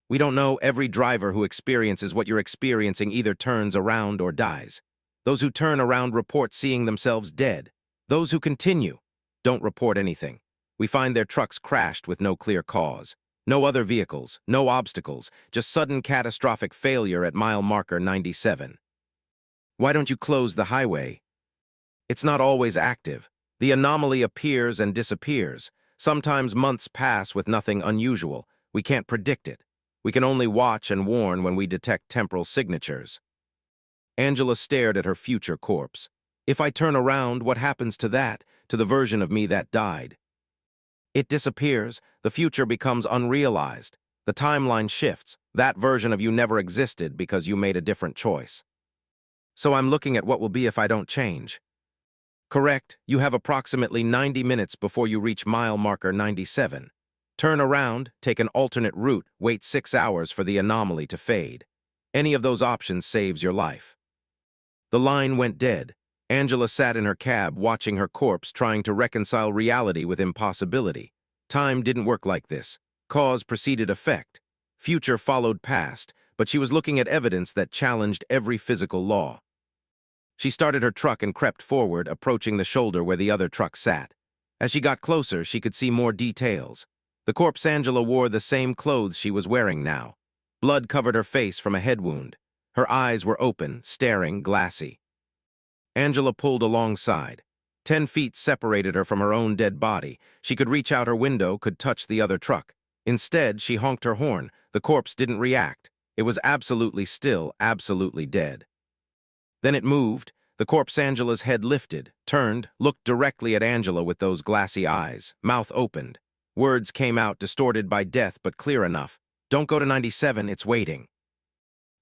We don't know. Every driver who experiences what you're experiencing either turns around or dies. Those who turn around report seeing themselves dead. Those who continue don't report anything. We find their trucks crashed with no clear cause. No other vehicles, no obstacles, just sudden catastrophic failure at mile marker 97. Why don't you close the highway? It's not always active. The anomaly appears and disappears. Sometimes months pass with nothing unusual. We can't predict it. We can only watch and warn when we detect temporal signatures. Angela stared at her future corpse. If I turn around, what happens to that, to the version of me that died? It disappears. The future becomes unrealized. The timeline shifts. That version of you never existed because you made a different choice. So I'm looking at what will be if I don't change. Correct, you have approximately 90 minutes before you reach mile marker 97. Turn around, take an alternate route, wait 6 hours for the anomaly to fade. Any of those options saves your life. The line went dead. Angela sat in her cab, watching her corpse, trying to reconcile reality with impossibility. Time didn't work like this. Cause preceded effect. Future followed past, but she was looking at evidence that challenged every physical law. She started her truck and crept forward, approaching the shoulder where the other truck sat. As she got closer, she could see more details. The corpse Angela wore the same clothes she was wearing now. Blood covered her face from a head wound. Her eyes were open, staring, glassy. Angela pulled alongside. 10 feet separated her from her own dead body. She could reach out her window, could touch the other truck. Instead, she honked her horn. The corpse didn't react. It was absolutely still, absolutely dead. Then it moved. The corpse Angela's head lifted, turned, looked directly at Angela with those glassy eyes, mouth opened. Words came out, distorted by death, but clear enough. Don't go to 97, it's waiting.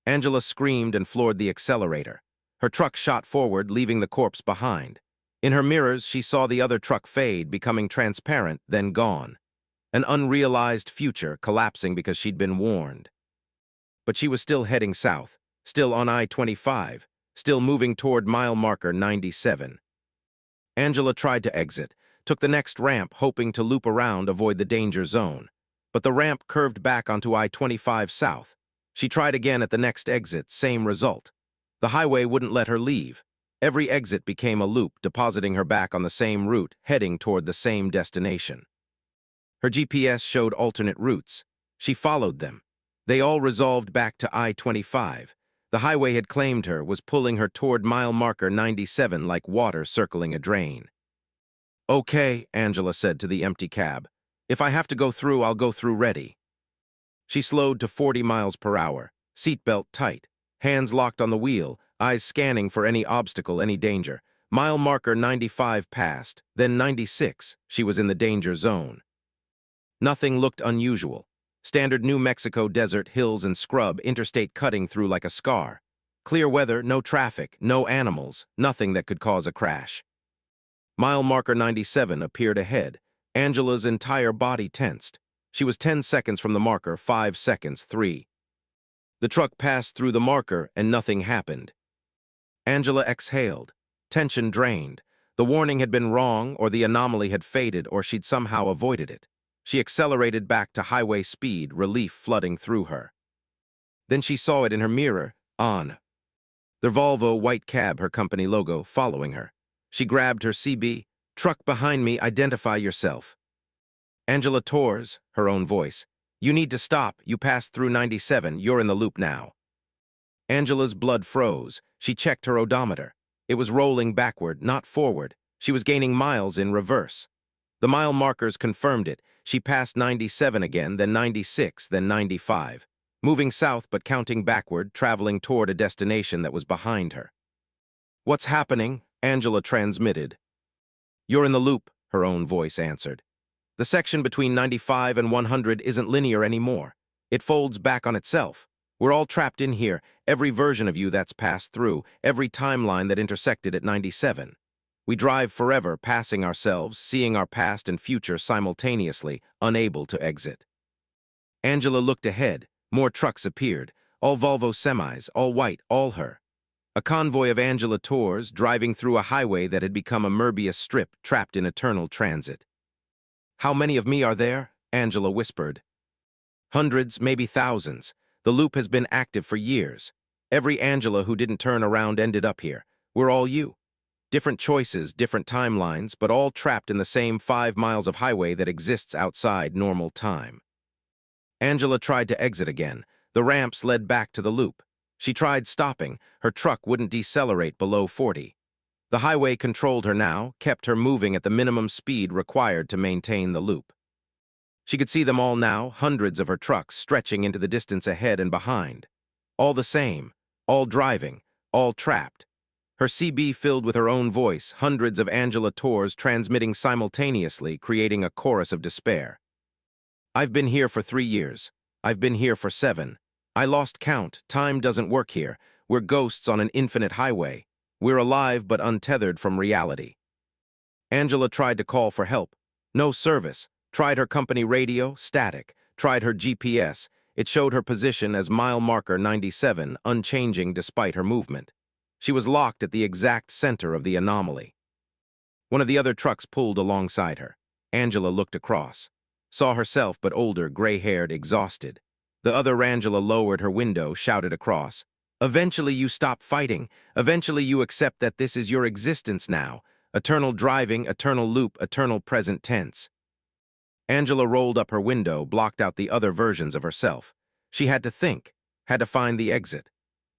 Angela screamed and floored the accelerator. Her truck shot forward, leaving the corpse behind. In her mirrors, she saw the other truck fade, becoming transparent, then gone. An unrealized future, collapsing because she'd been warned. But she was still heading south, still on I-25, still moving toward mile marker 97. Angela tried to exit, took the next ramp, hoping to loop around, avoid the danger zone. But the ramp curved back onto I-25 south. She tried again at the next exit, same result. The highway wouldn't let her leave. Every exit became a loop, depositing her back on the same route, heading toward the same destination. Her GPS showed alternate routes. She followed them. They all resolved back to I-25. The highway had claimed her, was pulling her toward mile marker 97 like water circling a drain. Okay, Angela said to the empty cab. If I have to go through, I'll go through ready. She slowed to 40 miles per hour, seatbelt tight, hands locked on the wheel, eyes scanning for any obstacle, any danger. Mile marker 95 passed, then 96, she was in the danger zone. Nothing looked unusual. Standard New Mexico desert, hills and scrub, interstate cutting through like a scar. Clear weather, no traffic, no animals, nothing that could cause a crash. Mile marker 97 appeared ahead. Angela's entire body tensed. She was 10 seconds from the marker, 5 seconds, 3. The truck passed through the marker and nothing happened. Angela exhaled. Tension drained. The warning had been wrong, or the anomaly had faded, or she'd somehow avoided it. She accelerated back to highway speed, relief flooding through her. Then she saw it in her mirror, on. The Volvo white cab, her company logo, following her. She grabbed her CB. Truck behind me, identify yourself. Angela Torres, her own voice. You need to stop. You passed through 97. You're in the loop now. Angela's blood froze. She checked her odometer. It was rolling backward, not forward. She was gaining miles in reverse. The mile markers confirmed it. She passed 97 again, then 96, then 95. Moving south but counting backward, traveling toward a destination that was behind her. What's happening? Angela transmitted. You're in the loop, her own voice answered. The section between 95 and 100 isn't linear anymore. It folds back on itself. We're all trapped in here, every version of you that's passed through, every timeline that intersected at 97. We drive forever, passing ourselves, seeing our past and future simultaneously, unable to exit. Angela looked ahead. More trucks appeared. All Volvo semis, all white, all her. A convoy of Angela tours driving through a highway that had become a Möbius strip trapped in eternal transit. How many of me are there? Angela whispered. Hundreds, maybe thousands. The loop has been active for years. Every Angela who didn't turn around ended up here. We're all you. Different choices, different timelines, but all trapped in the same 5 miles of highway that exists outside normal time. Angela tried to exit again. The ramps led back to the loop. She tried stopping. Her truck wouldn't decelerate below 40. The highway controlled her now, kept her moving at the minimum speed required to maintain the loop. She could see them all now, hundreds of her trucks stretching into the distance ahead and behind. All the same, all driving, all trapped. Her CB filled with her own voice, hundreds of Angela tours transmitting simultaneously, creating a chorus of despair. I've been here for 3 years. I've been here for 7. I lost count. Time doesn't work here. We're ghosts on an infinite highway. We're alive but untethered from reality. Angela tried to call for help. No service. Tried her company radio, static. Tried her GPS. It showed her position as mile marker 97, unchanging despite her movement. She was locked at the exact center of the anomaly. One of the other trucks pulled alongside her. Angela looked across. Saw herself but older, gray-haired, exhausted. The other Angela lowered her window, shouted across. Eventually you stop fighting. Eventually you accept that this is your existence now. Eternal driving, eternal loop, eternal present tense. Angela rolled up her window, blocked out the other versions of herself. She had to think, had to find the exit.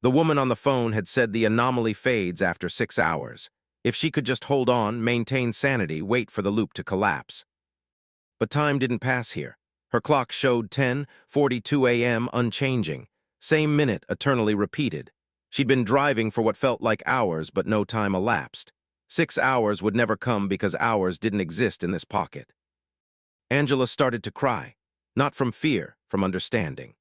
The woman on the phone had said the anomaly fades after 6 hours. If she could just hold on, maintain sanity, wait for the loop to collapse. But time didn't pass here. Her clock showed 10:42 a.m. unchanging. Same minute, eternally repeated. She'd been driving for what felt like hours, but no time elapsed. 6 hours would never come because hours didn't exist in this pocket. Angela started to cry. Not from fear, from understanding.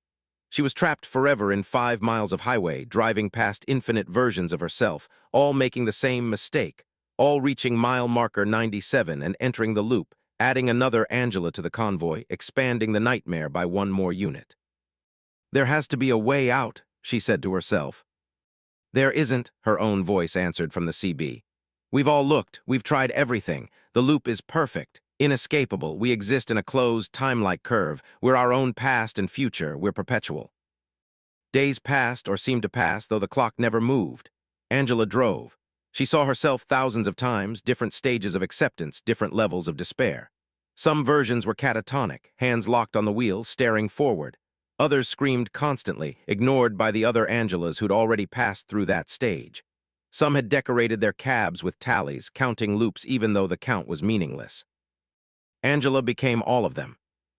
She was trapped forever in 5 miles of highway, driving past infinite versions of herself, all making the same mistake, all reaching mile marker 97 and entering the loop, adding another Angela to the convoy, expanding the nightmare by one more unit. There has to be a way out, she said to herself. There isn't, her own voice answered from the CB. We've all looked, we've tried everything. The loop is perfect, inescapable. We exist in a closed, time-like curve. We're our own past and future. We're perpetual. Days passed or seemed to pass, though the clock never moved. Angela drove. She saw herself thousands of times, different stages of acceptance, different levels of despair. Some versions were catatonic, hands locked on the wheel, staring forward. Others screamed constantly, ignored by the other Angelas who'd already passed through that stage. Some had decorated their cabs with tallies, counting loops even though the count was meaningless. Angela became all of them.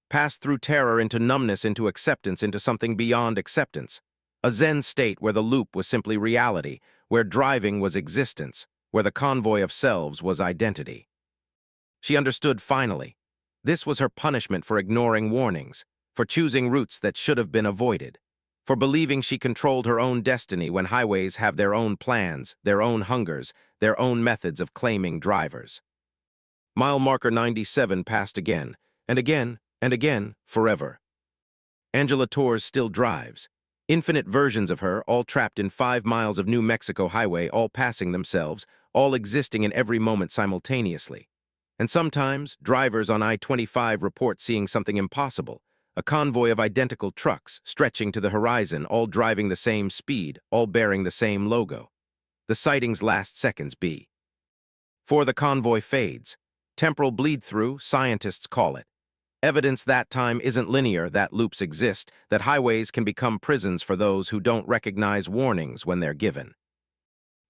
Passed through terror into numbness, into acceptance, into something beyond acceptance. A Zen state where the loop was simply reality, where driving was existence, where the convoy of selves was identity. She understood finally. This was her punishment for ignoring warnings, for choosing routes that should have been avoided, for believing she controlled her own destiny when highways have their own plans, their own hungers, their own methods of claiming drivers. Mile marker 97 passed again, and again, and again, forever. Angela Torres still drives. Infinite versions of her, all trapped in 5 miles of New Mexico highway, all passing themselves, all existing in every moment simultaneously. And sometimes, drivers on I-25 report seeing something impossible, a convoy of identical trucks stretching to the horizon, all driving the same speed, all bearing the same logo. The sightings last seconds be. For the convoy fades. Temporal bleed-through, scientists call it. Evidence that time isn't linear, that loops exist, that highways can become prisons for those who don't recognize warnings when they're given.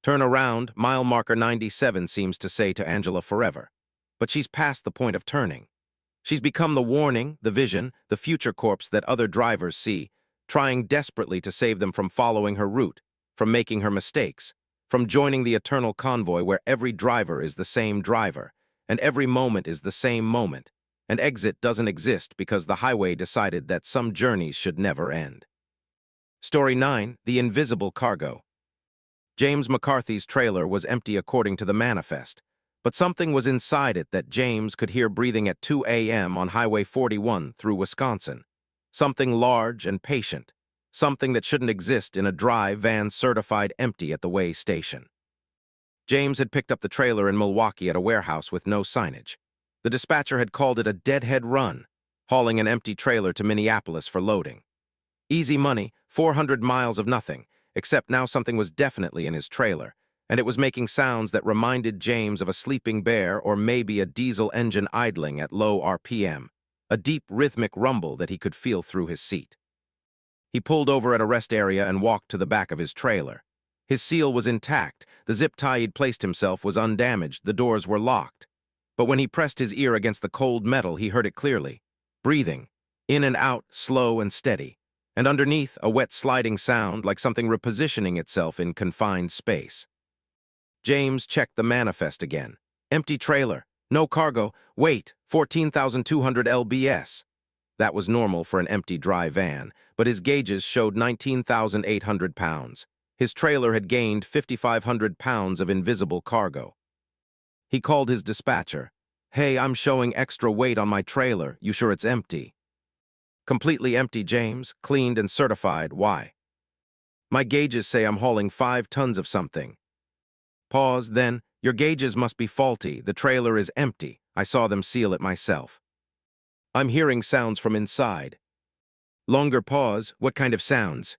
Turn around, mile marker 97 seems to say to Angela forever. But she's past the point of turning. She's become the warning, the vision, the future corpse that other drivers see, trying desperately to save them from following her route, from making her mistakes. from joining the eternal convoy where every driver is the same driver, and every moment is the same moment, and exit doesn't exist because the highway decided that some journeys should never end. Story 9, The Invisible Cargo. James McCarthy's trailer was empty according to the manifest, but something was inside it that James could hear breathing at 2 a.m. on Highway 41 through Wisconsin. Something large and patient, something that shouldn't exist in a dry van certified empty at the way station. James had picked up the trailer in Milwaukee at a warehouse with no signage. The dispatcher had called it a deadhead run, hauling an empty trailer to Minneapolis for loading. Easy money, 400 miles of nothing, except now something was definitely in his trailer, and it was making sounds that reminded James of a sleeping bear or maybe a diesel engine idling at low RPM, a deep rhythmic rumble that he could feel through his seat. He pulled over at a rest area and walked to the back of his trailer. His seal was intact, the zip tie he'd placed himself was undamaged, the doors were locked. But when he pressed his ear against the cold metal, he heard it clearly. Breathing, in and out, slow and steady. And underneath, a wet sliding sound like something repositioning itself in confined space. James checked the manifest again. Empty trailer, no cargo, weight, 14,200 lbs. That was normal for an empty dry van, but his gauges showed 19,800 pounds. His trailer had gained 5,500 pounds of invisible cargo. He called his dispatcher. "Hey, I'm showing extra weight on my trailer. You sure it's empty?" "Completely empty, James. Cleaned and certified. Why?" "My gauges say I'm hauling 5 tons of something." Pause, then, "Your gauges must be faulty. The trailer is empty. I saw them seal it myself." "I'm hearing sounds from inside." Longer pause. "What kind of sounds?"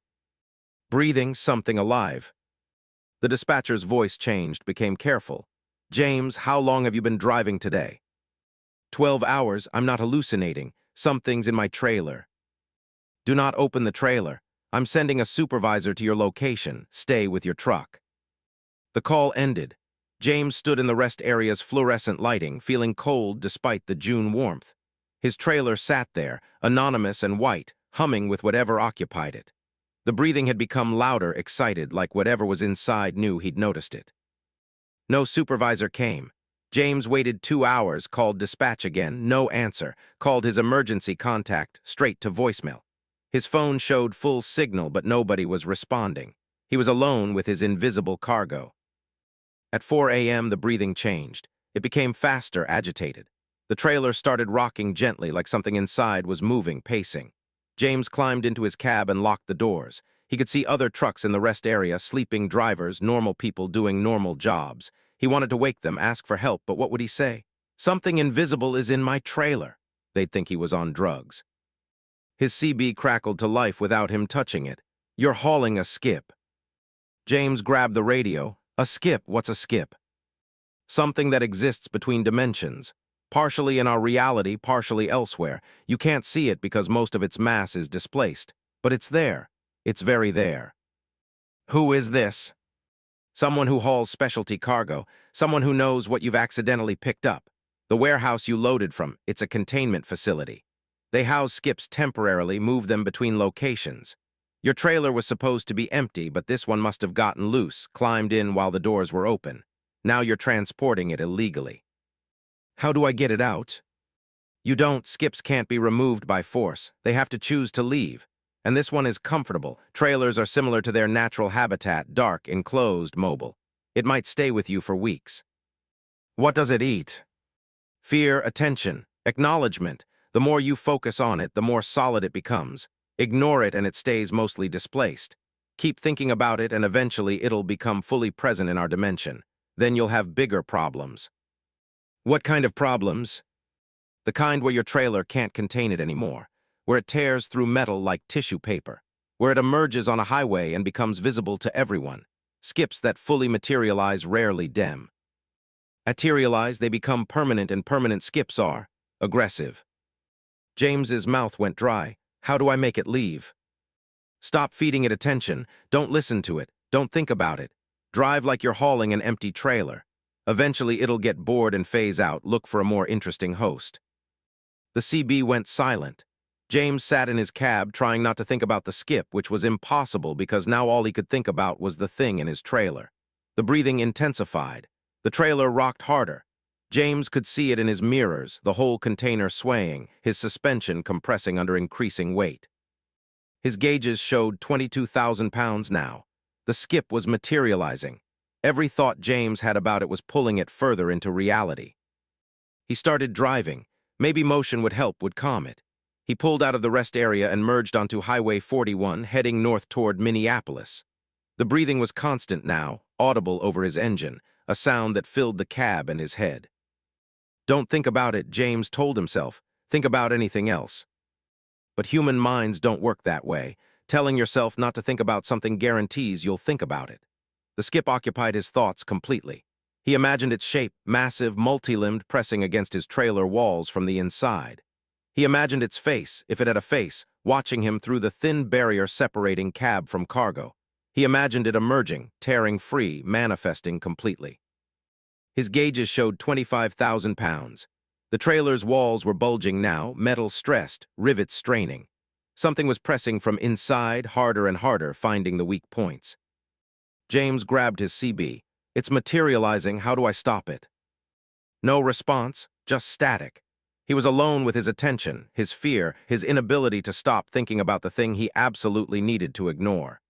"Breathing, something alive." The dispatcher's voice changed, became careful. "James, how long have you been driving today?" 12 hours. I'm not hallucinating. Something's in my trailer." "Do not open the trailer. I'm sending a supervisor to your location. Stay with your truck." The call ended. James stood in the rest area's fluorescent lighting, feeling cold despite the June warmth. His trailer sat there, anonymous and white, humming with whatever occupied it. The breathing had become louder, excited, like whatever was inside knew he'd noticed it. No supervisor came. James waited 2 hours, called dispatch again, no answer, called his emergency contact, straight to voicemail. His phone showed full signal, but nobody was responding. He was alone with his invisible cargo. At 4 a.m., the breathing changed. It became faster, agitated. The trailer started rocking gently like something inside was moving, pacing. James climbed into his cab and locked the doors. He could see other trucks in the rest area, sleeping drivers, normal people doing normal jobs. He wanted to wake them, ask for help, but what would he say? "Something invisible is in my trailer." They'd think he was on drugs. His CB crackled to life without him touching it. "You're hauling a skip." James grabbed the radio. "A skip? What's a skip?" "Something that exists between dimensions. Partially in our reality, partially elsewhere. You can't see it because most of its mass is displaced. But it's there. It's very there." "Who is this?" "Someone who hauls specialty cargo. Someone who knows what you've accidentally picked up. The warehouse you loaded from, it's a containment facility. They house skips temporarily, move them between locations. Your trailer was supposed to be empty, but this one must have gotten loose, climbed in while the doors were open. Now you're transporting it illegally." "How do I get it out?" "You don't. Skips can't be removed by force. They have to choose to leave. And this one is comfortable. Trailers are similar to their natural habitat, dark, enclosed, mobile. It might stay with you for weeks." "What does it eat?" "Fear, attention, acknowledgement. The more you focus on it, the more solid it becomes. Ignore it and it stays mostly displaced. Keep thinking about it and eventually it'll become fully present in our dimension. Then you'll have bigger problems." "What kind of problems?" "The kind where your trailer can't contain it anymore, where it tears through metal like tissue paper, where it emerges on a highway and becomes visible to everyone. Skips that fully materialize rarely dem. Materialize, they become permanent, and permanent skips are aggressive." James's mouth went dry. "How do I make it leave?" "Stop feeding it attention. Don't listen to it. Don't think about it. Drive like you're hauling an empty trailer. Eventually it'll get bored and phase out. Look for a more interesting host." The CB went silent. James sat in his cab, trying not to think about the skip, which was impossible because now all he could think about was the thing in his trailer. The breathing intensified. The trailer rocked harder. James could see it in his mirrors, the whole container swaying, his suspension compressing under increasing weight. His gauges showed 22,000 pounds now. The skip was materializing. Every thought James had about it was pulling it further into reality. He started driving. Maybe motion would help, would calm it. He pulled out of the rest area and merged onto Highway 41, heading north toward Minneapolis. The breathing was constant now, audible over his engine, a sound that filled the cab and his head. Don't think about it, James told himself. Think about anything else. But human minds don't work that way. Telling yourself not to think about something guarantees you'll think about it. The skip occupied his thoughts completely. He imagined its shape, massive, multi-limbed, pressing against his trailer walls from the inside. He imagined its face, if it had a face, watching him through the thin barrier separating cab from cargo. He imagined it emerging, tearing free, manifesting completely. His gauges showed 25,000 pounds. The trailer's walls were bulging now, metal stressed, rivets straining. Something was pressing from inside, harder and harder, finding the weak points. James grabbed his CB. It's materializing, how do I stop it? No response, just static. He was alone with his attention, his fear, his inability to stop thinking about the thing he absolutely needed to ignore.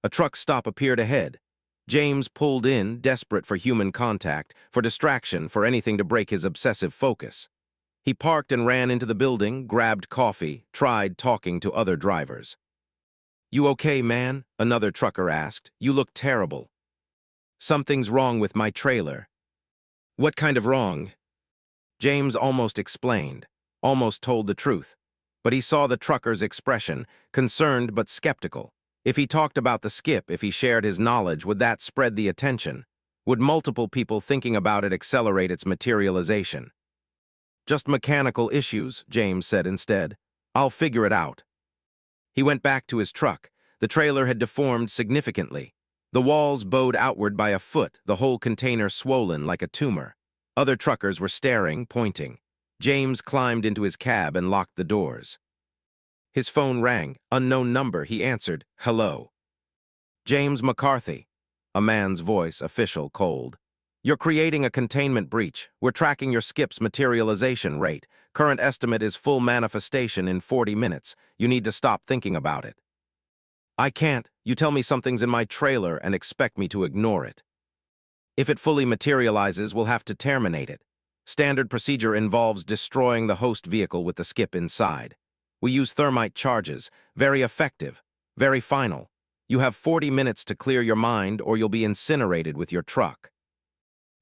A truck stop appeared ahead. James pulled in, desperate for human contact, for distraction, for anything to break his obsessive focus. He parked and ran into the building, grabbed coffee, tried talking to other drivers. "You okay, man?" another trucker asked. "You look terrible." "Something's wrong with my trailer." "What kind of wrong?" James almost explained, almost told the truth. But he saw the trucker's expression, concerned but skeptical. If he talked about the skip, if he shared his knowledge, would that spread the attention? Would multiple people thinking about it accelerate its materialization? "Just mechanical issues," James said instead. "I'll figure it out." He went back to his truck. The trailer had deformed significantly. The walls bowed outward by a foot, the whole container swollen like a tumor. Other truckers were staring, pointing. James climbed into his cab and locked the doors. His phone rang. Unknown number. He answered. "Hello." "James McCarthy." A man's voice, official, cold. "You're creating a containment breach. We're tracking your skip's materialization rate. Current estimate is full manifestation in 40 minutes. You need to stop thinking about it." "I can't. You tell me something's in my trailer and expect me to ignore it. If it fully materializes, we'll have to terminate it. Standard procedure involves destroying the host vehicle with the skip inside. We use thermite charges. Very effective. Very final. You have 40 minutes to clear your mind or you'll be incinerated with your truck."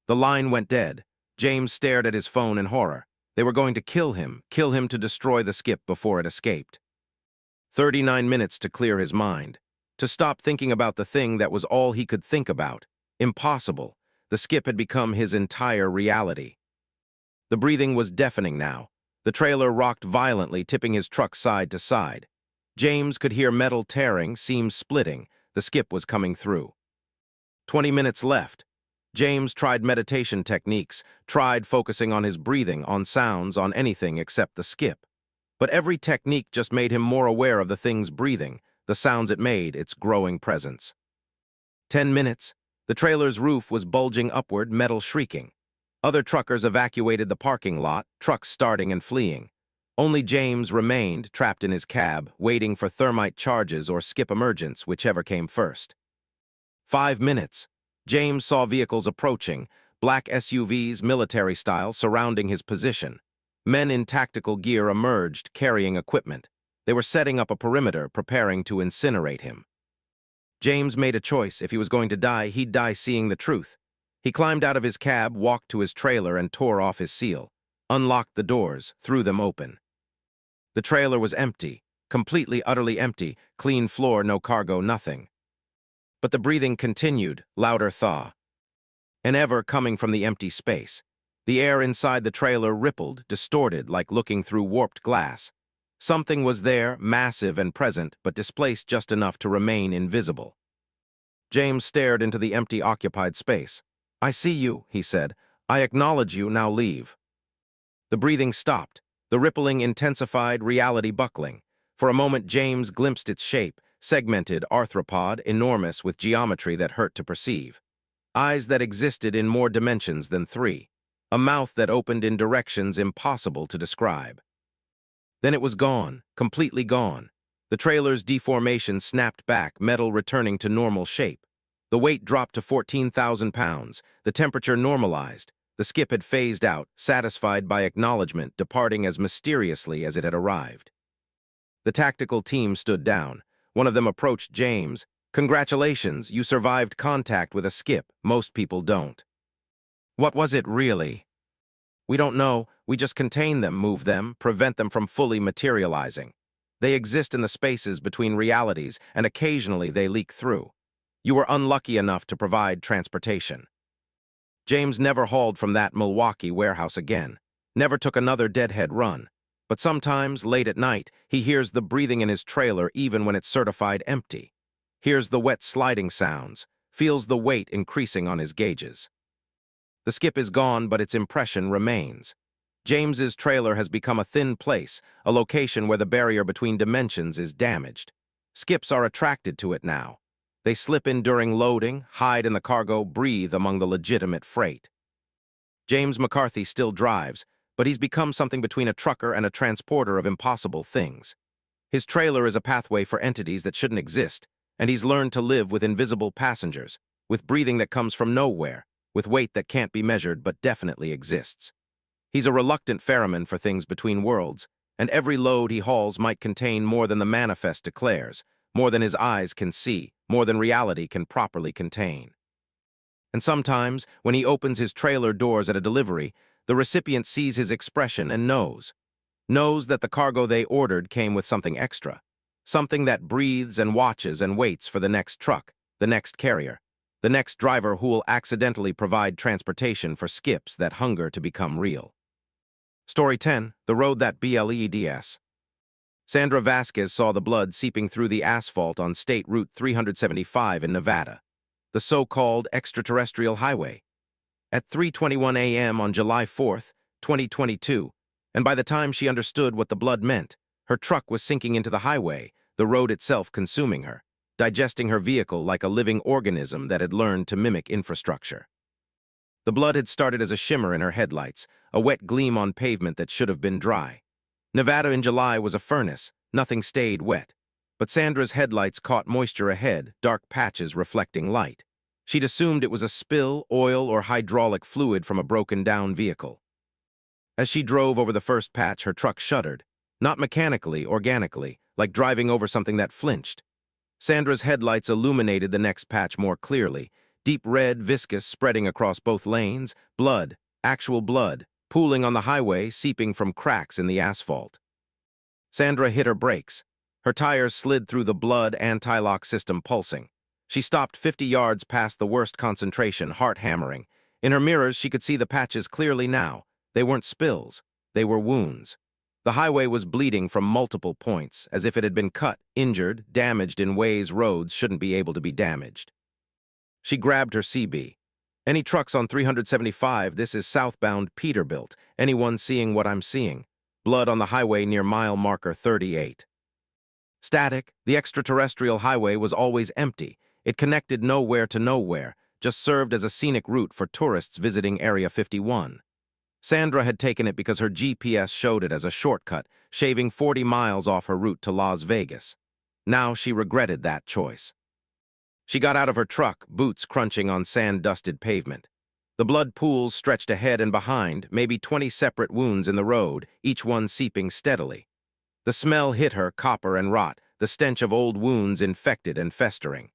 The line went dead. James stared at his phone in horror. They were going to kill him to destroy the skip before it escaped. 39 minutes to clear his mind. To stop thinking about the thing that was all he could think about. Impossible. The skip had become his entire reality. The breathing was deafening now. The trailer rocked violently, tipping his truck side to side. James could hear metal tearing, seams splitting. The skip was coming through. 20 minutes left. James tried meditation techniques, tried focusing on his breathing, on sounds, on anything except the skip. But every technique just made him more aware of the thing's breathing, the sounds it made, its growing presence. 10 minutes. The trailer's roof was bulging upward, metal shrieking. Other truckers evacuated the parking lot, trucks starting and fleeing. Only James remained, trapped in his cab, waiting for thermite charges or skip emergence, whichever came first. 5 minutes. James saw vehicles approaching, black SUVs, military style, surrounding his position. Men in tactical gear emerged, carrying equipment. They were setting up a perimeter, preparing to incinerate him. James made a choice. If he was going to die, he'd die seeing the truth. He climbed out of his cab, walked to his trailer, and tore off his seal. Unlocked the doors, threw them open. The trailer was empty, completely, utterly empty, clean floor, no cargo, nothing. But the breathing continued, louder thaw. And ever coming from the empty space. The air inside the trailer rippled, distorted, like looking through warped glass. Something was there, massive and present, but displaced just enough to remain invisible. James stared into the empty, occupied space. "I see you," he said. "I acknowledge you, now leave." The breathing stopped. The rippling intensified, reality buckling. For a moment, James glimpsed its shape, segmented, arthropod, enormous with geometry that hurt to perceive. eyes that existed in more dimensions than three, a mouth that opened in directions impossible to describe. Then it was gone, completely gone. The trailer's deformation snapped back, metal returning to normal shape. The weight dropped to 14,000 pounds, the temperature normalized. The skip had phased out, satisfied by acknowledgement, departing as mysteriously as it had arrived. The tactical team stood down. One of them approached James. "Congratulations, you survived contact with a skip. Most people don't." "What was it really?" "We don't know. We just contain them, move them, prevent them from fully materializing. They exist in the spaces between realities, and occasionally they leak through. You were unlucky enough to provide transportation." James never hauled from that Milwaukee warehouse again, never took another deadhead run. But sometimes, late at night, he hears the breathing in his trailer even when it's certified empty. Hears the wet sliding sounds, feels the weight increasing on his gauges. The skip is gone, but its impression remains. James's trailer has become a thin place, a location where the barrier between dimensions is damaged. Skips are attracted to it now. They slip in during loading, hide in the cargo, breathe among the legitimate freight. James McCarthy still drives, but he's become something between a trucker and a transporter of impossible things. His trailer is a pathway for entities that shouldn't exist, and he's learned to live with invisible passengers, with breathing that comes from nowhere, with weight that can't be measured but definitely exists. He's a reluctant ferryman for things between worlds, and every load he hauls might contain more than the manifest declares, more than his eyes can see, more than reality can properly contain. And sometimes, when he opens his trailer doors at a delivery, the recipient sees his expression and knows that the cargo they ordered came with something extra, something that breathes and watches and waits for the next truck, the next carrier, the next driver who will accidentally provide transportation for skips that hunger to become real. Story 10, The Road That Bleeds. Sandra Vasquez saw the blood seeping through the asphalt on State Route 375 in Nevada, the so-called extraterrestrial highway, at 3:21 a.m. on July 4, 2022, and by the time she understood what the blood meant, her truck was sinking into the highway, the road itself consuming her, digesting her vehicle like a living organism that had learned to mimic infrastructure. The blood had started as a shimmer in her headlights, a wet gleam on pavement that should have been dry. Nevada in July was a furnace, nothing stayed wet. But Sandra's headlights caught moisture ahead, dark patches reflecting light. She'd assumed it was a spill, oil, or hydraulic fluid from a broken-down vehicle. As she drove over the first patch, her truck shuddered, not mechanically, organically, like driving over something that flinched. Sandra's headlights illuminated the next patch more clearly, deep red, viscous, spreading across both lanes, blood, actual blood, pooling on the highway, seeping from cracks in the asphalt. Sandra hit her brakes. Her tires slid through the blood, anti-lock system pulsing. She stopped 50 yards past the worst concentration, heart hammering. In her mirrors, she could see the patches clearly now. They weren't spills. They were wounds. The highway was bleeding from multiple points, as if it had been cut, injured, damaged in ways roads shouldn't be able to be damaged. She grabbed her CB. "Any trucks on 375, this is southbound Peterbilt. Anyone seeing what I'm seeing? Blood on the highway near mile marker 38. Static, the extraterrestrial highway was always empty. It connected nowhere to nowhere, just served as a scenic route for tourists visiting Area 51. Sandra had taken it because her GPS showed it as a shortcut, shaving 40 miles off her route to Las Vegas. Now she regretted that choice. She got out of her truck, boots crunching on sand-dusted pavement. The blood pools stretched ahead and behind, maybe 20 separate wounds in the road, each one seeping steadily. The smell hit her, copper and rot, the stench of old wounds infected and festering.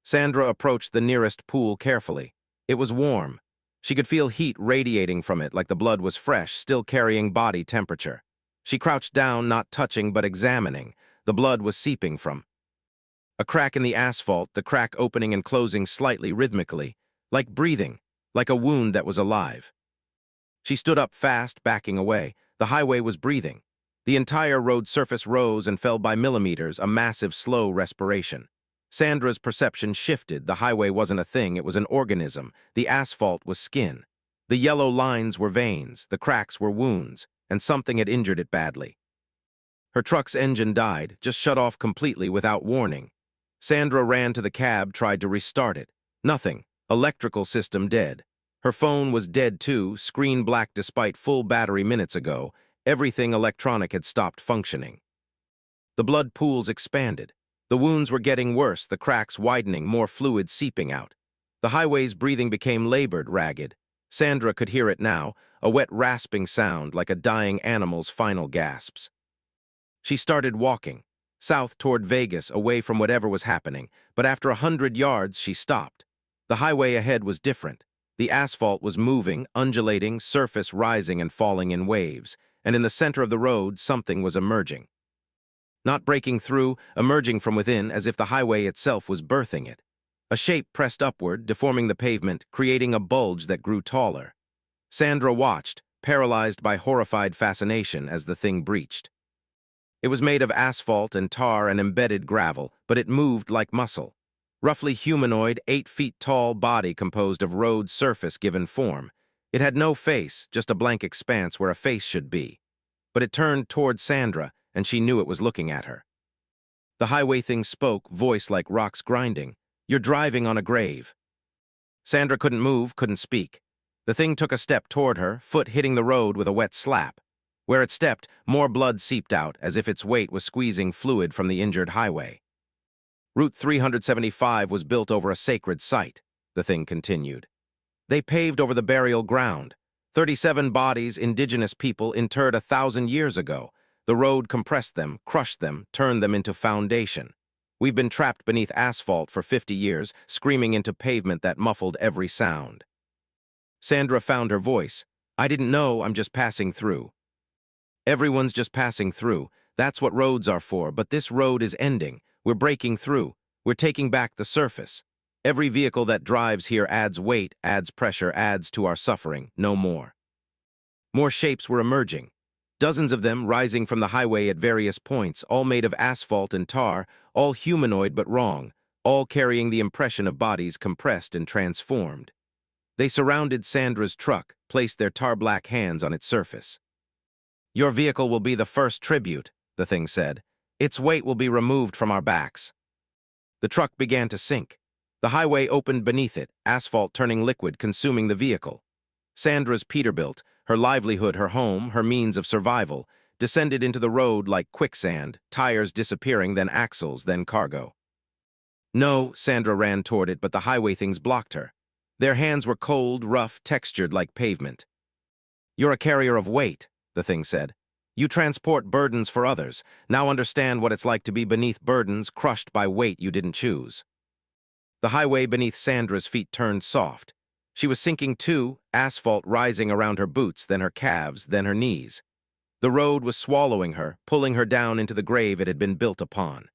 Sandra approached the nearest pool carefully. It was warm. She could feel heat radiating from it like the blood was fresh, still carrying body temperature. She crouched down, not touching but examining. The blood was seeping from a crack in the asphalt, the crack opening and closing slightly, rhythmically, like breathing, like a wound that was alive. She stood up fast, backing away. The highway was breathing. The entire road surface rose and fell by millimeters, a massive, slow respiration. Sandra's perception shifted. The highway wasn't a thing, it was an organism. The asphalt was skin. The yellow lines were veins, the cracks were wounds, and something had injured it badly. Her truck's engine died, just shut off completely without warning. Sandra ran to the cab, tried to restart it. Nothing. Electrical system dead. Her phone was dead too, screen black despite full battery minutes ago. Everything electronic had stopped functioning. The blood pools expanded. The wounds were getting worse, the cracks widening, more fluid seeping out. The highway's breathing became labored, ragged. Sandra could hear it now, a wet rasping sound like a dying animal's final gasps. She started walking, south toward Vegas, away from whatever was happening, but after 100 yards she stopped. The highway ahead was different. The asphalt was moving, undulating, surface rising and falling in waves, and in the center of the road something was emerging. Not breaking through, emerging from within as if the highway itself was birthing it. A shape pressed upward, deforming the pavement, creating a bulge that grew taller. Sandra watched, paralyzed by horrified fascination as the thing breached. It was made of asphalt and tar and embedded gravel, but it moved like muscle. Roughly humanoid, 8 feet tall body composed of road surface given form. It had no face, just a blank expanse where a face should be. But it turned toward Sandra, and she knew it was looking at her. The highway thing spoke, voice like rocks grinding. "You're driving on a grave." Sandra couldn't move, couldn't speak. The thing took a step toward her, foot hitting the road with a wet slap. Where it stepped, more blood seeped out, as if its weight was squeezing fluid from the injured highway. Route 375 was built over a sacred site, the thing continued. They paved over the burial ground. 37 bodies, indigenous people, interred 1,000 years ago. The road compressed them, crushed them, turned them into foundation. We've been trapped beneath asphalt for 50 years, screaming into pavement that muffled every sound. Sandra found her voice. "I didn't know, I'm just passing through." Everyone's just passing through. That's what roads are for, but this road is ending. We're breaking through. We're taking back the surface. Every vehicle that drives here adds weight, adds pressure, adds to our suffering, no more. More shapes were emerging. Dozens of them rising from the highway at various points, all made of asphalt and tar, all humanoid but wrong, all carrying the impression of bodies compressed and transformed. They surrounded Sandra's truck, placed their tar-black hands on its surface. "Your vehicle will be the first tribute," the thing said. "Its weight will be removed from our backs." The truck began to sink. The highway opened beneath it, asphalt turning liquid, consuming the vehicle. Sandra's Peterbilt, her livelihood, her home, her means of survival, descended into the road like quicksand, tires disappearing, then axles, then cargo. No, Sandra ran toward it, but the highway things blocked her. Their hands were cold, rough, textured like pavement. "You're a carrier of weight," the thing said. "You transport burdens for others. Now understand what it's like to be beneath burdens, crushed by weight you didn't choose." The highway beneath Sandra's feet turned soft. She was sinking too, asphalt rising around her boots, then her calves, then her knees. The road was swallowing her, pulling her down into the grave it had been built upon.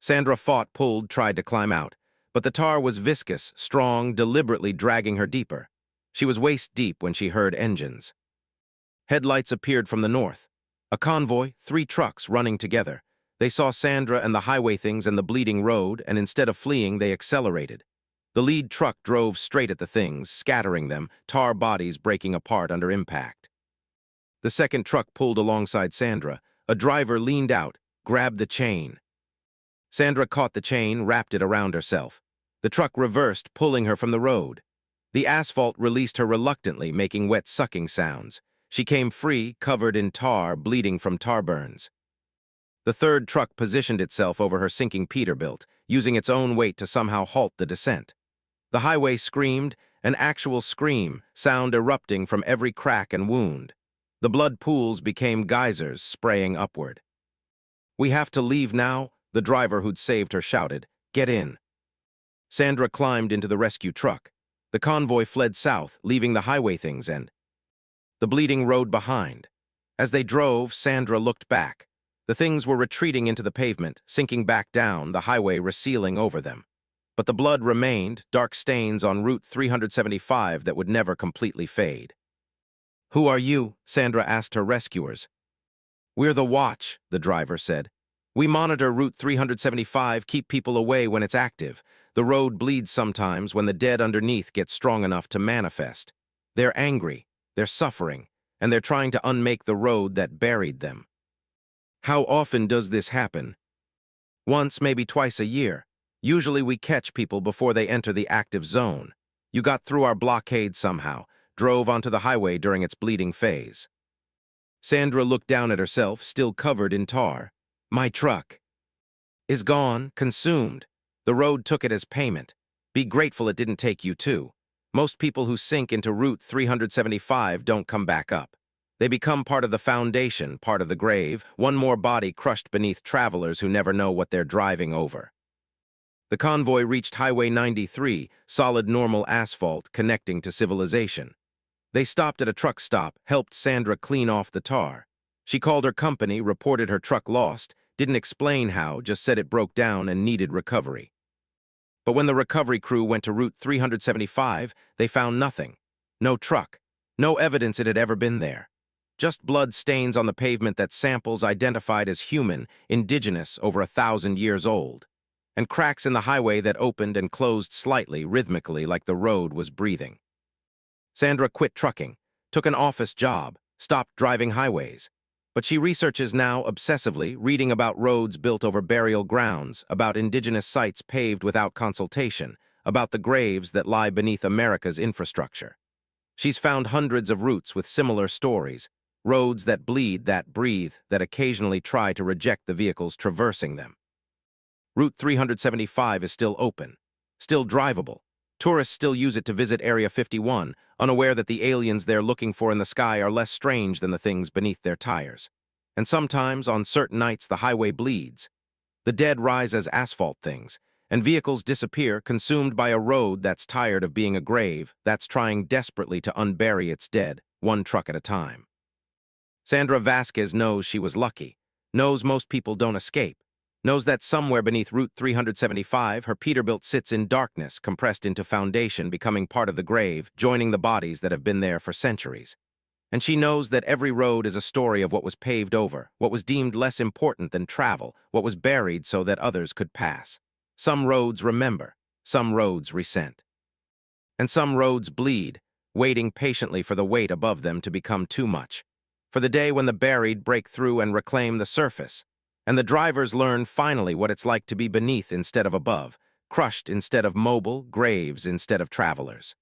Sandra fought, pulled, tried to climb out, but the tar was viscous, strong, deliberately dragging her deeper. She was waist-deep when she heard engines. Headlights appeared from the north. A convoy, 3 trucks running together. They saw Sandra and the highway things and the bleeding road, and instead of fleeing, they accelerated. The lead truck drove straight at the things, scattering them, tar bodies breaking apart under impact. The second truck pulled alongside Sandra. A driver leaned out, grabbed the chain. Sandra caught the chain, wrapped it around herself. The truck reversed, pulling her from the road. The asphalt released her reluctantly, making wet sucking sounds. She came free, covered in tar, bleeding from tar burns. The third truck positioned itself over her sinking Peterbilt, using its own weight to somehow halt the descent. The highway screamed, an actual scream, sound erupting from every crack and wound. The blood pools became geysers, spraying upward. "We have to leave now," the driver who'd saved her shouted. "Get in." Sandra climbed into the rescue truck. The convoy fled south, leaving the highway things and the bleeding road behind. As they drove, Sandra looked back. The things were retreating into the pavement, sinking back down, the highway resealing over them. But the blood remained, dark stains on Route 375 that would never completely fade. "Who are you?" Sandra asked her rescuers. "We're the Watch," the driver said. "We monitor Route 375, keep people away when it's active. The road bleeds sometimes when the dead underneath get strong enough to manifest. They're angry, they're suffering, and they're trying to unmake the road that buried them." "How often does this happen?" "Once, maybe twice a year. Usually we catch people before they enter the active zone. You got through our blockade somehow, drove onto the highway during its bleeding phase. Sandra looked down at herself, still covered in tar. My truck is gone, consumed. The road took it as payment. Be grateful it didn't take you too. Most people who sink into Route 375 don't come back up. They become part of the foundation, part of the grave, one more body crushed beneath travelers who never know what they're driving over. The convoy reached Highway 93, solid normal asphalt connecting to civilization. They stopped at a truck stop, helped Sandra clean off the tar. She called her company, reported her truck lost, didn't explain how, just said it broke down and needed recovery. But when the recovery crew went to Route 375, they found nothing. No truck. No evidence it had ever been there. Just blood stains on the pavement that samples identified as human, indigenous, over 1,000 years old. And cracks in the highway that opened and closed slightly, rhythmically, like the road was breathing. Sandra quit trucking, took an office job, stopped driving highways. But she researches now obsessively, reading about roads built over burial grounds, about indigenous sites paved without consultation, about the graves that lie beneath America's infrastructure. She's found hundreds of routes with similar stories, roads that bleed, that breathe, that occasionally try to reject the vehicles traversing them. Route 375 is still open, still drivable. Tourists still use it to visit Area 51, unaware that the aliens they're looking for in the sky are less strange than the things beneath their tires. And sometimes, on certain nights, the highway bleeds. The dead rise as asphalt things, and vehicles disappear, consumed by a road that's tired of being a grave, that's trying desperately to unbury its dead, one truck at a time. Sandra Vasquez knows she was lucky, knows most people don't escape, knows that somewhere beneath Route 375, her Peterbilt sits in darkness, compressed into foundation, becoming part of the grave, joining the bodies that have been there for centuries. And she knows that every road is a story of what was paved over, what was deemed less important than travel, what was buried so that others could pass. Some roads remember, some roads resent. And some roads bleed, waiting patiently for the weight above them to become too much. For the day when the buried break through and reclaim the surface. And the drivers learn finally what it's like to be beneath instead of above, crushed instead of mobile, graves instead of travelers.